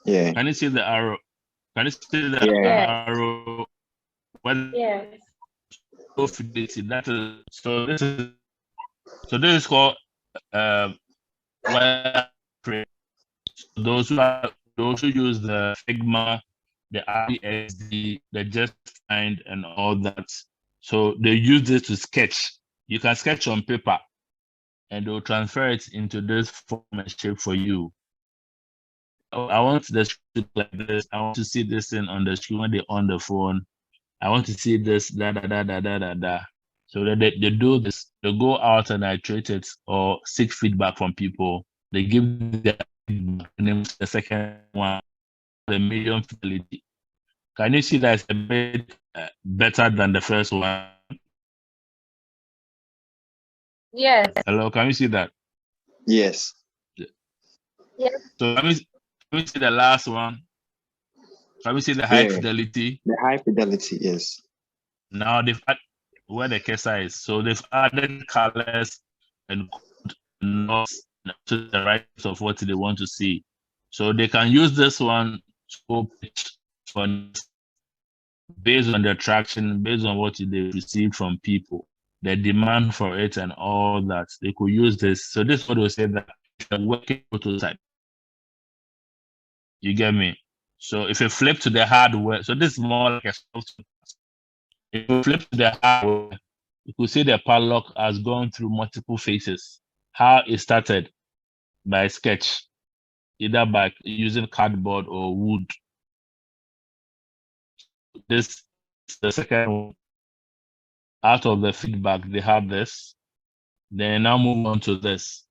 Yeah. Can you see the arrow? Can you see the Yeah. arrow? What Yes. low fidelity? That is so. This is called wireframe. Those who use the Figma, the RBSD, the Just Find, and all that. So they use this to sketch. You can sketch on paper, and they'll transfer it into this form and shape for you. I want the screen to look like this. I want to see this thing on the screen when they're on the phone. I want to see this, da da da da da da da. So they do this. They go out and iterate it or seek feedback from people. They give their names. The second one, the medium fidelity. Can you see that it's a bit better than the first one? Yes. Hello, can you see that? Yes. Yes. So can we see the last one? Can we see the high fidelity? The high fidelity, yes. Now they've added where the cursor is. So they've added colors and notes to the right of what they want to see. So they can use this one to pitch for based on the traction, based on what they receive from people, the demand for it and all that. They could use this. So this is what we say that it's a working prototype. You get me? So if you flip to the hardware, so this is more like a software. If you flip to the hardware, you could see the padlock has gone through multiple phases. How it started by sketch, either by using cardboard or wood. This is the second one. Out of the feedback, they have this. Then now move on to this.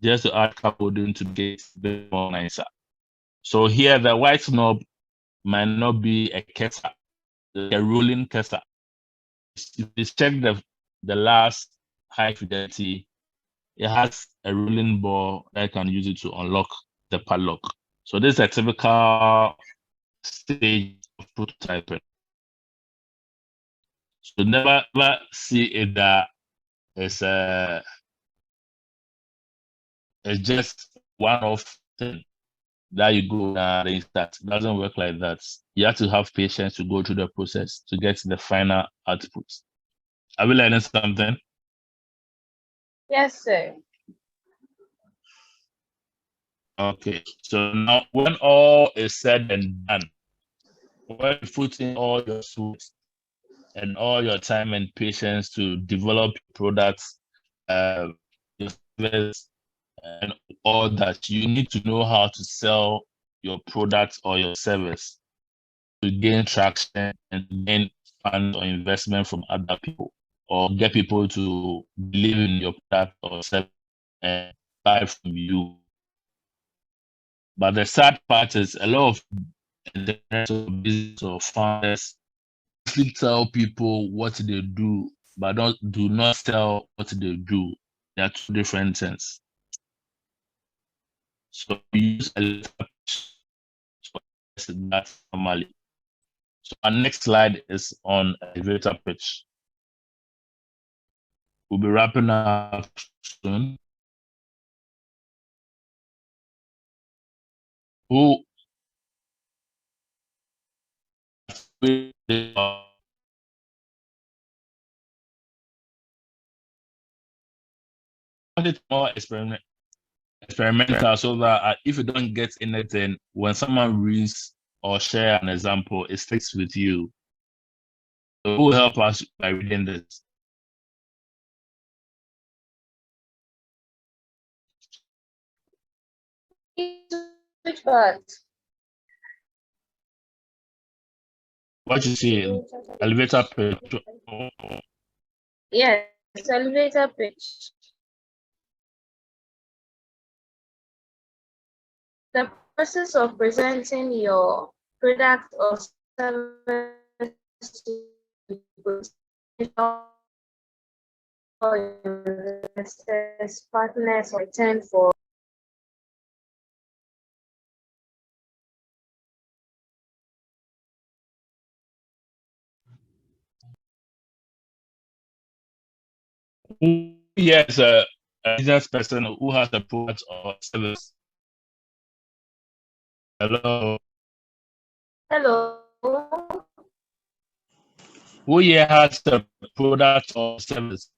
Just to add cardboard to get a bit more nicer. So here the white knob might not be a cursor, a rolling cursor. If you check the last high fidelity, it has a rolling ball that can use it to unlock the padlock. So this is a typical stage of prototyping. So never see it that it's just one-off thing that you go and then start. It doesn't work like that. You have to have patience to go through the process to get the final output. Are we learning something? Yes, sir. Okay, so now when all is said and done, when you put in all your sweat and all your time and patience to develop products, your service, and all that, you need to know how to sell your product or your service to gain traction and gain funds or investment from other people, or get people to believe in your product or service and buy from you. But the sad part is a lot of business or founders actually tell people what they do, but do not tell what they do. They are two different things. So we use a little that normally. So our next slide is on elevator pitch. We'll be wrapping up soon. Who it more experimental so that if you don't get anything, when someone reads or share an example, it sticks with you. So who will help us by reading this? Which part? What you see, elevator pitch. Yes, elevator pitch. The process of presenting your product or service to investors, partners, or return for. Yes, a business person who has a product or service. Hello. Hello. Who here has a product or service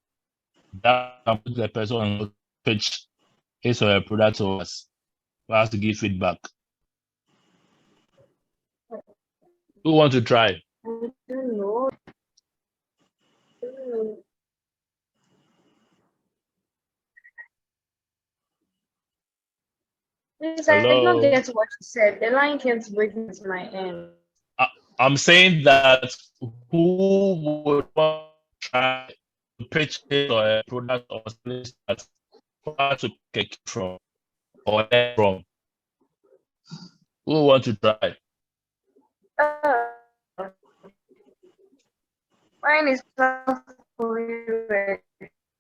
that can put the person on pitch his or her product or us who has to give feedback? Who want to try? I don't know. Please, I did not Hello. get what you said. The line keeps breaking to my end. I'm saying that who would want to try to pitch his or a product or service that far to get from or learn from? Who want to try? Mine is not fully ready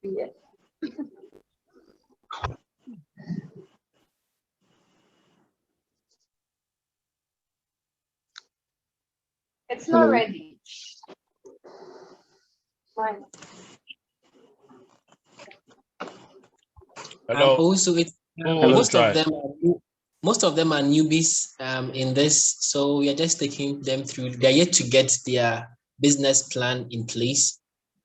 yet. It's not Hello. ready. Fine. Hello. Also, Hello. most of them are newbies in this, so we are just taking them through. They're yet to get their business plan in place.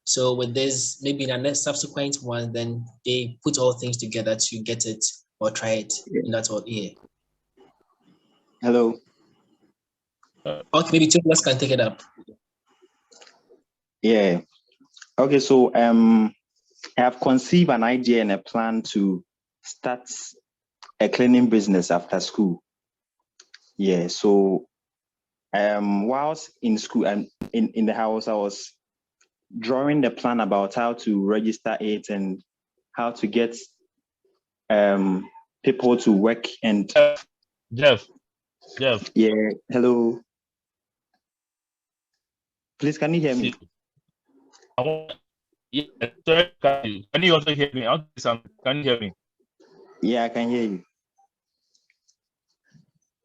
So with this, maybe in the next subsequent one, then they put all things together to get it or try it in that whole year. Hello. Okay, maybe two of us can take it up. Yeah. Okay, so I have conceived an idea and a plan to start a cleaning business after school. Yeah, so whilst in school and in the house, I was drawing the plan about how to register it and how to get people to work and Jeff. Yeah, hello. Please, can you hear me? Yeah, sorry, can you also hear me? Can you hear me? Yeah, I can hear you.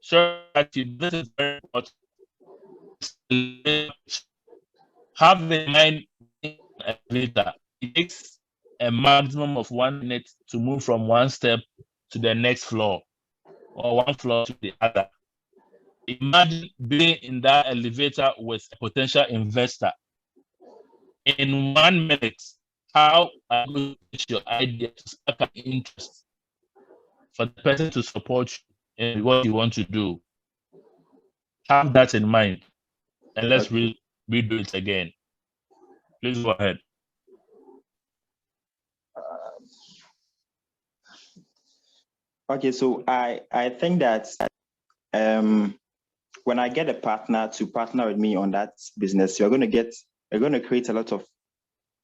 Sure, actually, this is very important. Have in mind later. It takes a maximum of 1 minute to move from one step to the next floor or one floor to the other. Imagine being in that elevator with a potential investor. In 1 minute, how are you going to pitch your idea to spark an interest for the person to support you in what you want to do? Have that in mind, and let's redo it again. Please go ahead. Okay, so I think that when I get a partner to partner with me on that business, you're going to create a lot of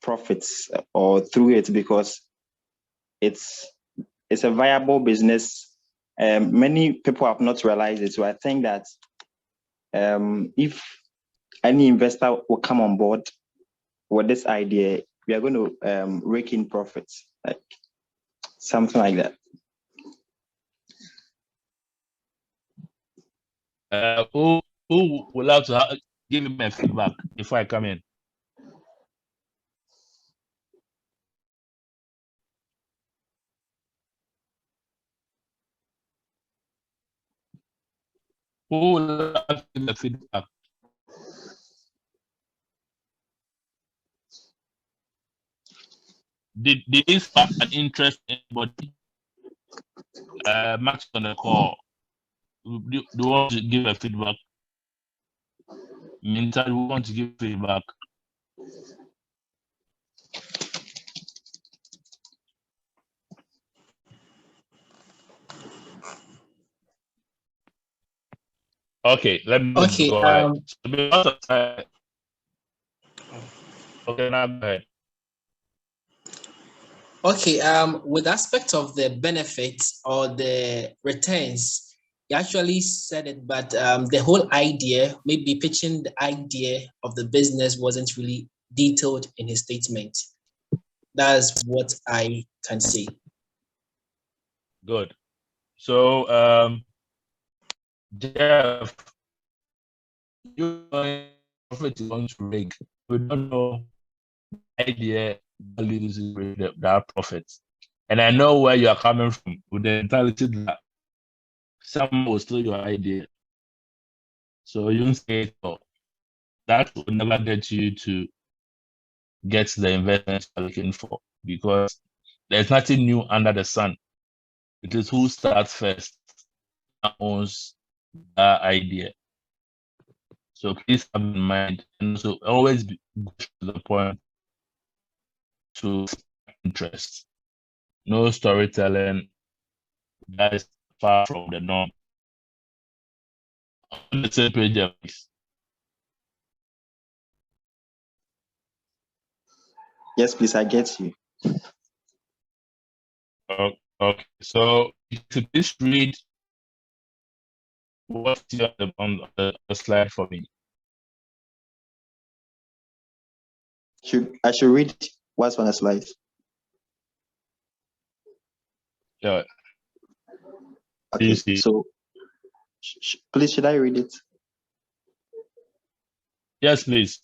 profits or through it because it's a viable business. Many people have not realized it, so I think that if any investor will come on board with this idea, we are going to rake in profits, like something like that. Who would love to give me my feedback before I come in. Who will give the feedback? Did this spark an interest in anybody? Max on the call. Do you want to give a feedback? Meantime, we want to give feedback. Okay, let me Okay. go ahead. Okay, now go ahead. Okay, with aspect of the benefits or the returns, you actually said it, but the whole idea, maybe pitching the idea of the business wasn't really detailed in his statement. That's what I can say. Good. So, Jeff, you profit you want to make. We don't know the idea values that profit. And I know where you are coming from with the mentality that someone will steal your idea. So you say it all. That will never get you to get the investment you're looking for because there's nothing new under the sun. It is who starts first that owns that idea. So please have in mind and also always be to the point to interest. No storytelling that is far from the norm. On the same page, please. Yes, please, I get you. Okay, so please read what's on the slide for me. I should read what's on the slide. Yeah. Okay, so please, should I read it? Yes, please.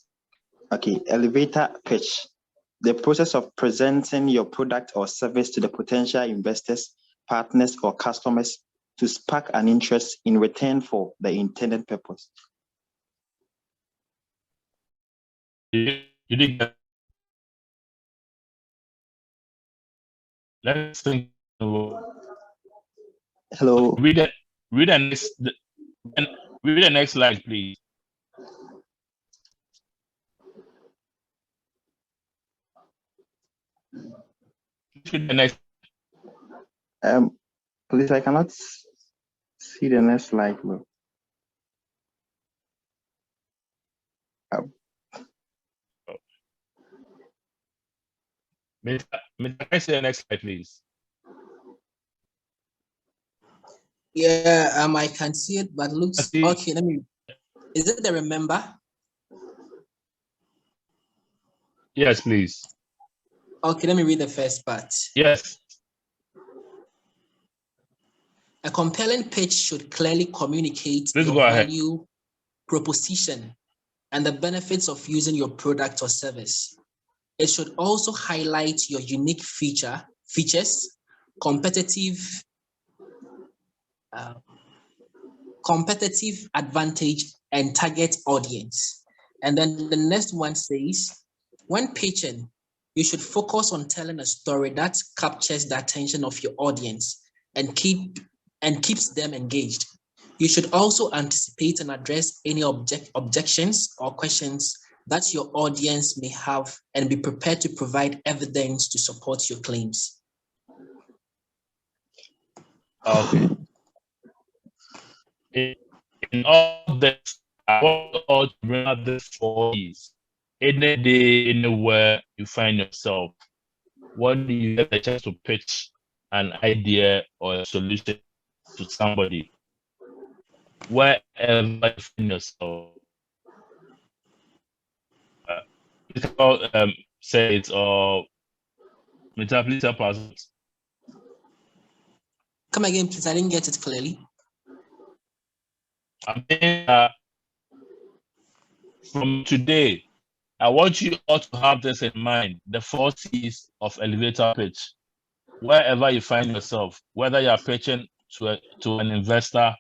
Okay, elevator pitch. The process of presenting your product or service to the potential investors, partners, or customers to spark an interest in return for the intended purpose. You did get. Let's think. Hello. Read the next slide, please. Read the next. Please, I cannot see the next slide. May I see the next slide, please? Yeah, I can see it, but looks okay. Is it the remember? Yes, please. Okay, let me read the first part. Yes. A compelling pitch should clearly communicate your value proposition and the benefits of using your product or service. It should also highlight your unique features, competitive advantage, and target audience. And then the next one says, when pitching, you should focus on telling a story that captures the attention of your audience and keeps them engaged. You should also anticipate and address any objections or questions that your audience may have and be prepared to provide evidence to support your claims. Okay. In all this, I want to bring out this for is any day, anywhere you find yourself, when you get a chance to pitch an idea or a solution to somebody, wherever you find yourself, say it or please help us. Come again, please. I didn't get it clearly. I mean, from today, I want you all to have this in mind, the 4 C's of elevator pitch. Wherever you find yourself, whether you're pitching to an investor,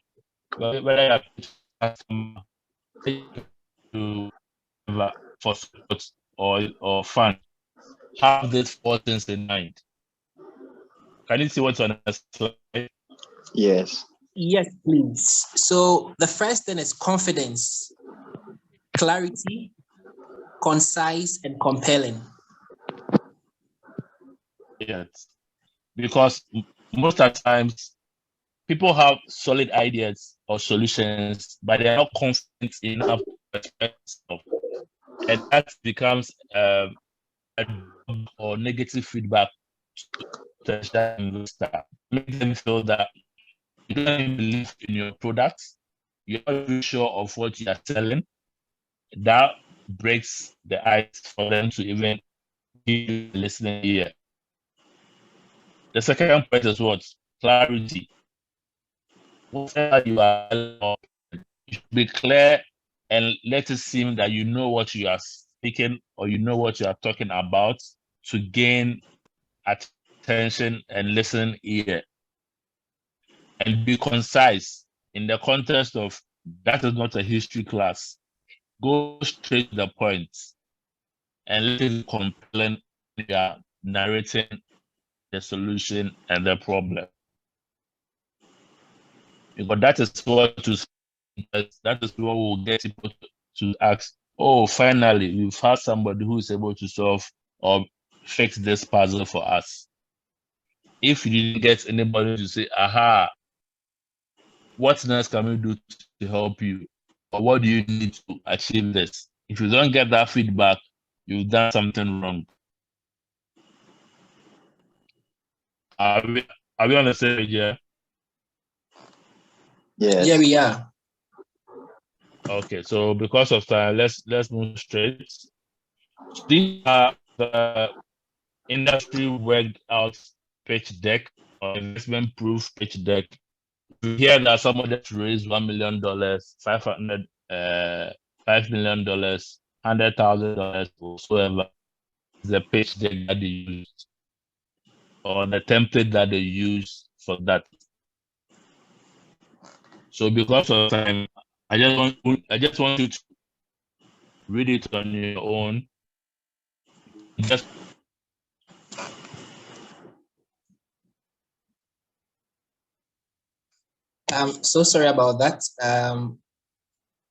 whether you're pitching to a customer, to for support or fund, have these 4 things in mind. Can you see what's on the slide? Yes. Yes, please. So the first thing is confidence, clarity, concise, and compelling. Yes, because most of the times people have solid ideas or solutions, but they are not confident enough to express themselves. And that becomes a or negative feedback to potential investor. Make them feel that you don't even believe in your products, you're not really sure of what you are selling. That breaks the ice for them to even give you a listening ear. The second point is what? Clarity. Whatever you are, you should be clear and let it seem that you know what you are speaking or you know what you are talking about to gain attention and listen ear. And be concise in the context of that is not a history class. Go straight to the point and let it compelling you are narrating the solution and the problem. Because that is what will get people to ask, oh, finally, we've had somebody who is able to solve or fix this puzzle for us. If you didn't get anybody to say, aha, what next can we do to help you? Or what do you need to achieve this? If you don't get that feedback, you've done something wrong. Are we on the same page here? Yes. Yeah, we are. Okay, so because of time, let's move straight. These are the industry worked out pitch deck or investment proof pitch deck. We hear that somebody raised $1 million, $5 million, $100,000, whatsoever the pitch deck that they used or the template that they use for that. So because of time, I just want you to read it on your own. Just I'm so sorry about that.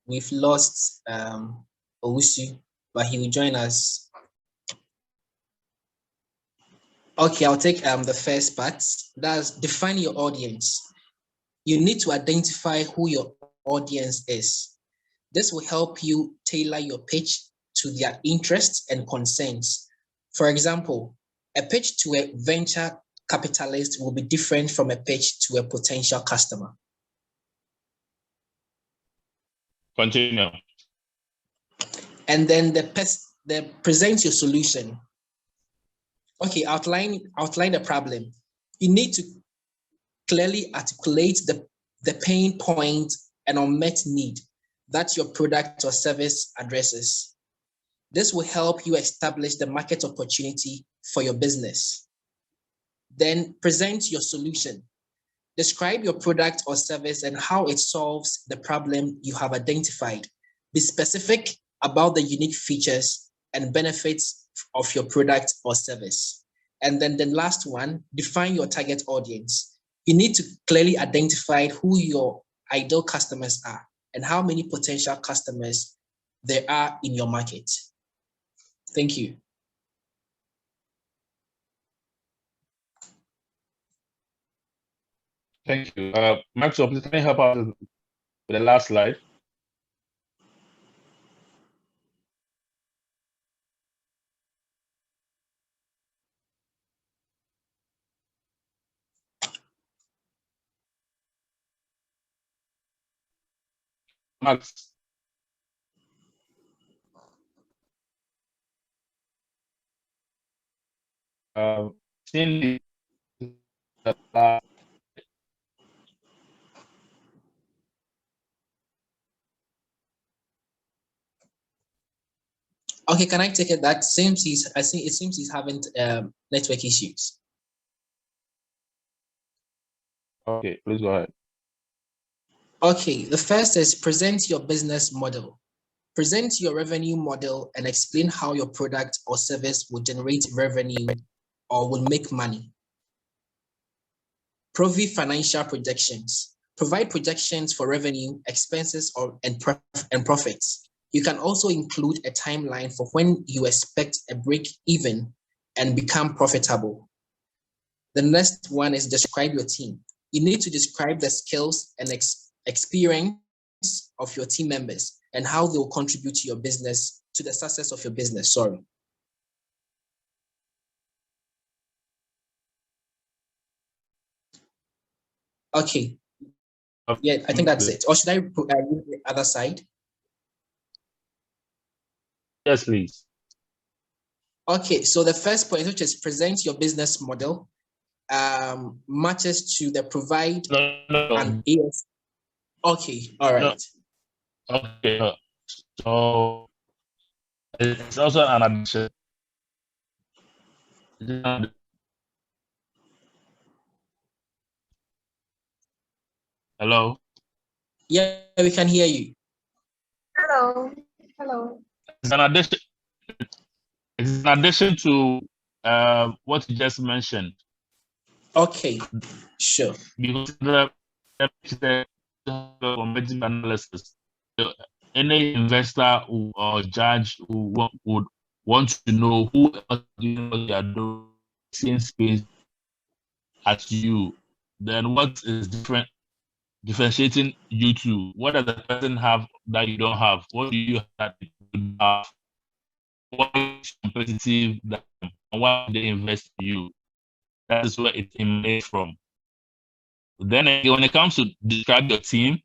We've lost Owusu, but he will join us. Okay, I'll take the first part. That's define your audience. You need to identify who your audience is. This will help you tailor your pitch to their interests and concerns. For example, a pitch to a venture capitalist will be different from a pitch to a potential customer. continue. And then the present your solution. Okay, outline the problem. You need to clearly articulate the pain point and unmet need that your product or service addresses. This will help you establish the market opportunity for your business. Then present your solution. Describe your product or service and how it solves the problem you have identified. Be specific about the unique features and benefits of your product or service. And then the last one, define your target audience. You need to clearly identify who your ideal customers are and how many potential customers there are in your market. Thank you. Thank you. Maxwell, please can you help out with the last slide? Max. Cindy, Okay, can I take it? That seems I think it seems he's having network issues. Okay, please go ahead. Okay, the first is present your business model. Present your revenue model and explain how your product or service will generate revenue or will make money. Provide financial projections. Provide projections for revenue, expenses, and profits. You can also include a timeline for when you expect a break even and become profitable. The next one is describe your team. You need to describe the skills and experience of your team members and how they will contribute to your business, to the success of your business. Sorry. Okay. Yeah, I think that's it. Or should I use the other side? Yes, please. Okay, so the first point, which is present your business model, matches to the provide an AS. Okay, all right. No. Okay, so it's also an addition. Hello? Yeah, we can hear you. Hello. Hello. It's an addition to what you just mentioned. Okay, sure. Because the competitive analysis, any investor or judge who would want to know who else doing what they are doing, same space as you, then what is differentiating you two? What does the person have that you don't have? What do you have that you don't have? What is competitive that, and why they invest in you? That is where it emanates from. Then again, when it comes to describe your team,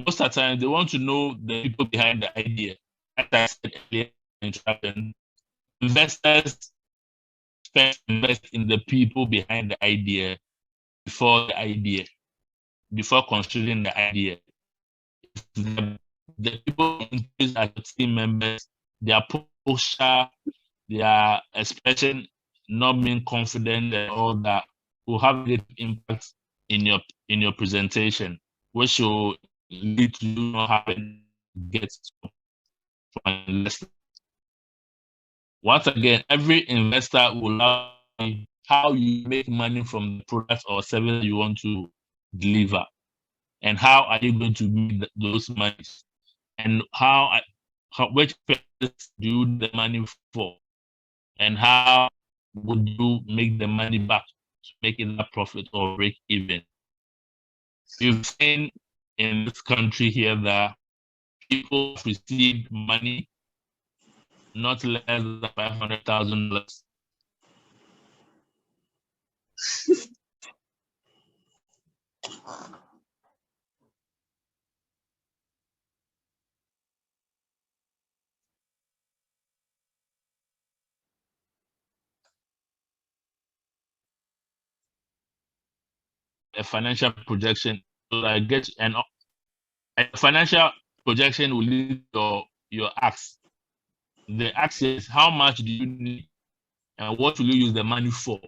most of the time they want to know the people behind the idea. As I said earlier, investors invest in the people behind the idea before considering the idea. The people as your team members, their posture, their expression, not being confident and all that will have a great impact in your presentation, which will lead to you not having to get from an investor. Once again, every investor will learn how you make money from the product or service you want to deliver, and how are you going to make those monies, and which purpose do you need the money for, and how would you make the money back to make it a profit or break even. You've seen in this country here that people receive money not less than $500,000. A financial projection, so I get a financial projection will lead to your ask. The ask is how much do you need and what will you use the money for?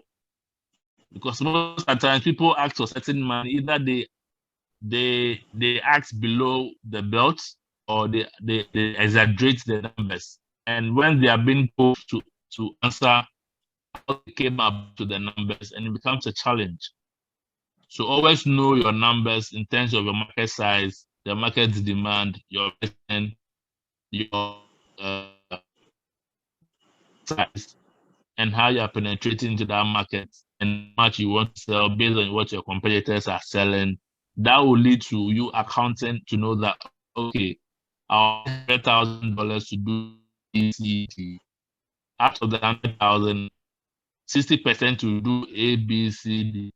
Because most of the time people ask for certain money, either they ask below the belt or they exaggerate the numbers. And when they are being told to answer how they came up to the numbers, and it becomes a challenge. So always know your numbers in terms of your market size, the market demand, your investment, your size, and how you are penetrating into that market and how much you want to sell based on what your competitors are selling. That will lead to you accounting to know that, okay, I'll $100,000 to do ECT. Out of the 100,000, 60% to do A, B, C, D,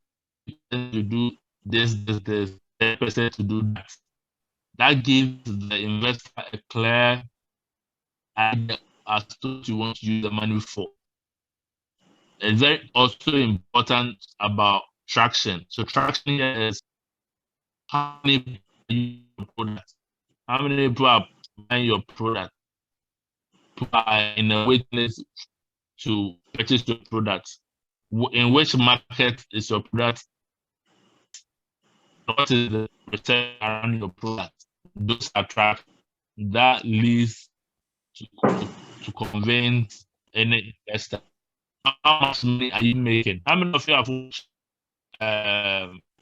to do this, 10% to do that. That gives the investor a clear idea as to what you want to use the money for. It's very also important about traction. So traction is how many people use your product, how many people are buying your product, are in a waiting list to purchase your product. In which market is your product? What is the research around your product? Those are tracked. That leads to convince any investor. How much money are you making? How many of you have watched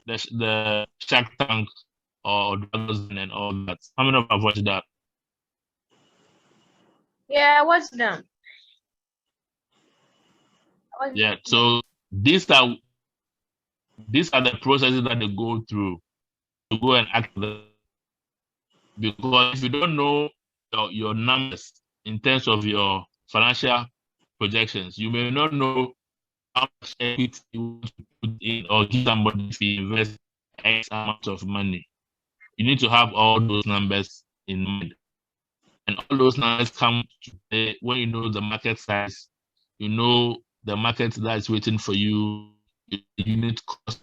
the Shark Tank or Dragons and all that? How many of you have watched that? Yeah, I watched them. Yeah, so these are the processes that they go through to go and act. Because if you don't know your numbers in terms of your financial projections, you may not know how much equity you want to put in or give somebody if you invest X amount of money. You need to have all those numbers in mind. And all those numbers come to play when you know the market size, you know the market that is waiting for you, the unit cost,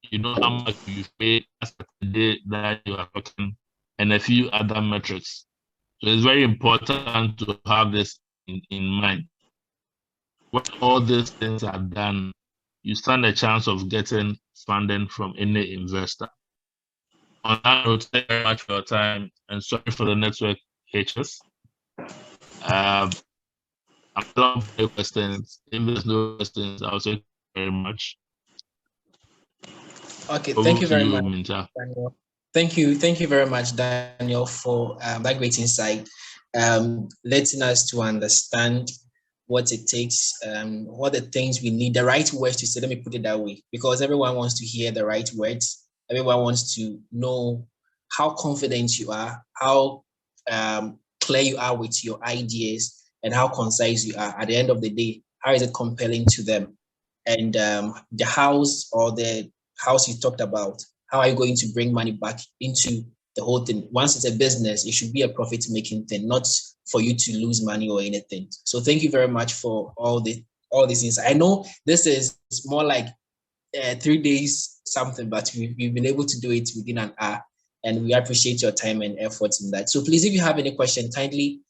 you know how much you pay as the day that you are working, and a few other metrics. So it's very important to have this in mind. When all these things are done, you stand a chance of getting funding from any investor. On that note, thank you very much for your time, and sorry for the network hitches. I'm looking for questions. If there's no questions, I'll say very much. Okay, Over thank you to very you, much, Minta. Daniel. Thank you very much, Daniel, for that great insight, letting us to understand what it takes, what the things we need, the right words to say. Let me put it that way, because everyone wants to hear the right words. Everyone wants to know how confident you are, how clear you are with your ideas, and how concise you are. At the end of the day, how is it compelling to them? And the house or the house you talked about, how are you going to bring money back into the whole thing? Once it's a business, it should be a profit-making thing, not for you to lose money or anything. So thank you very much for all these things. I know this is more like 3 days something, but we've been able to do it within an hour, and we appreciate your time and effort in that. So please, if you have any question, kindly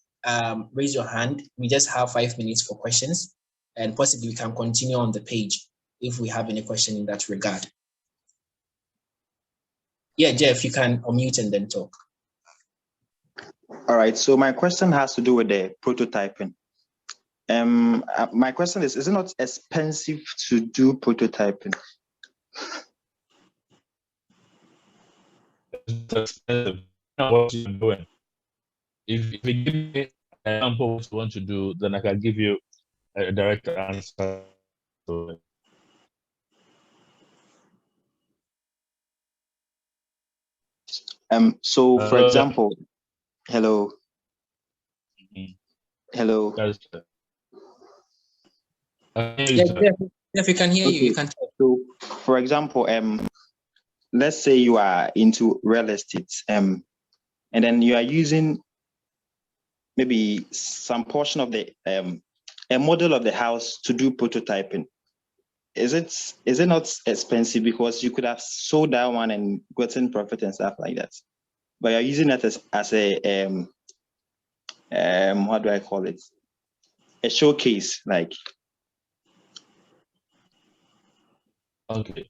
raise your hand. We just have 5 minutes for questions, and possibly we can continue on the page if we have any question in that regard. Yeah, Jeff, you can unmute and then talk. All right, so my question has to do with the prototyping. My question is it not expensive to do prototyping? It's expensive. What you're doing. If you give me an example of what you want to do, then I can give you a direct answer to it. So for example, hello. Hello. If you can hear you, you can talk. So for example, let's say you are into real estate, and then you are using maybe some portion of the a model of the house to do prototyping. Is it not expensive because you could have sold that one and gotten profit and stuff like that? But you're using it as a what do I call it? A showcase, like. Okay.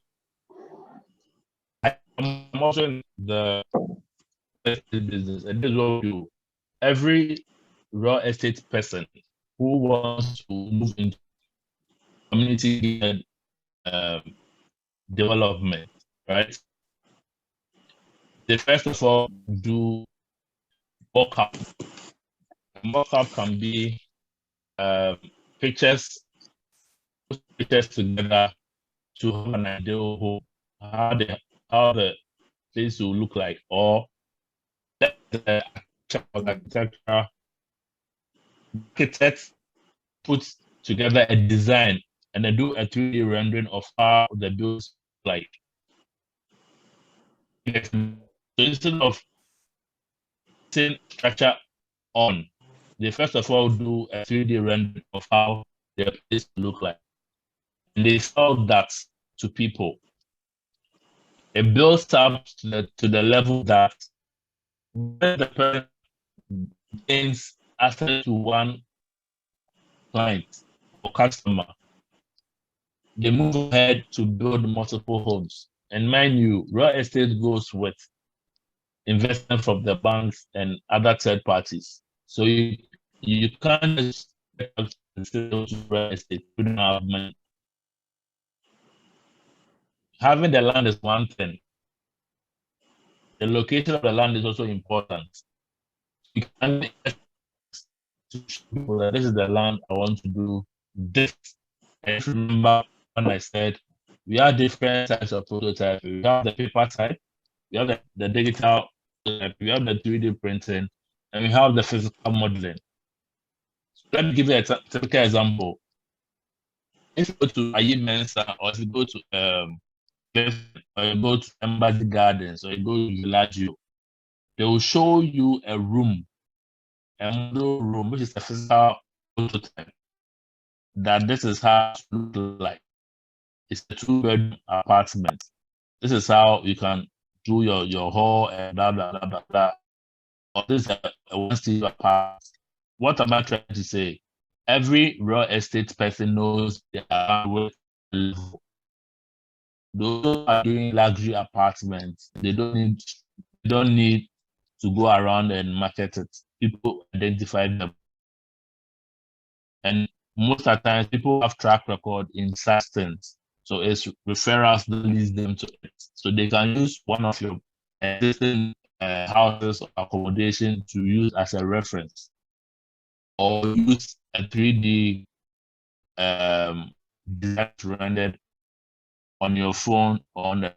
I'm also in the business, and this is what we do. Every real estate person who wants to move into community development, right? They first of all do mock-up. Mock-up can be pictures together to have an idea of how the place will look like, or the architecture architect puts together a design and then do a 3D rendering of how the buildings look like. So instead of putting structure on, they first of all do a 3D rendering of how their place look like. And they sell that to people. It builds up to the level that when the person gains access to one client or customer, they move ahead to build multiple homes. And mind you, real estate goes with investment from the banks and other third parties. So you can't just real estate, you don't have money. Having the land is one thing. The location of the land is also important. You can't to show people that this is the land I want to do this. And remember when I said we have different types of prototype. We have the paper type, we have the digital type, we have the 3D printing, and we have the physical modeling. So let me give you a typical example. If you go to Ayi Mensa, or if you go to or you go to Embassy Gardens, or you go to Villaggio, they will show you a room, a model room, which is a physical prototype, that this is how it looks like. It's a 2-bedroom apartment. This is how you can do your hall and blah, blah, blah, blah, blah. Or this is a 1-studio apartment. What am I trying to say? Every real estate person knows their level. Those who are doing luxury apartments, they don't need to go around and market it. People identify them. And most of the times, people have track record in such things. So it's referrals that leads them to it. So they can use one of your existing houses or accommodation to use as a reference, or use a 3D design rendered on your phone or on the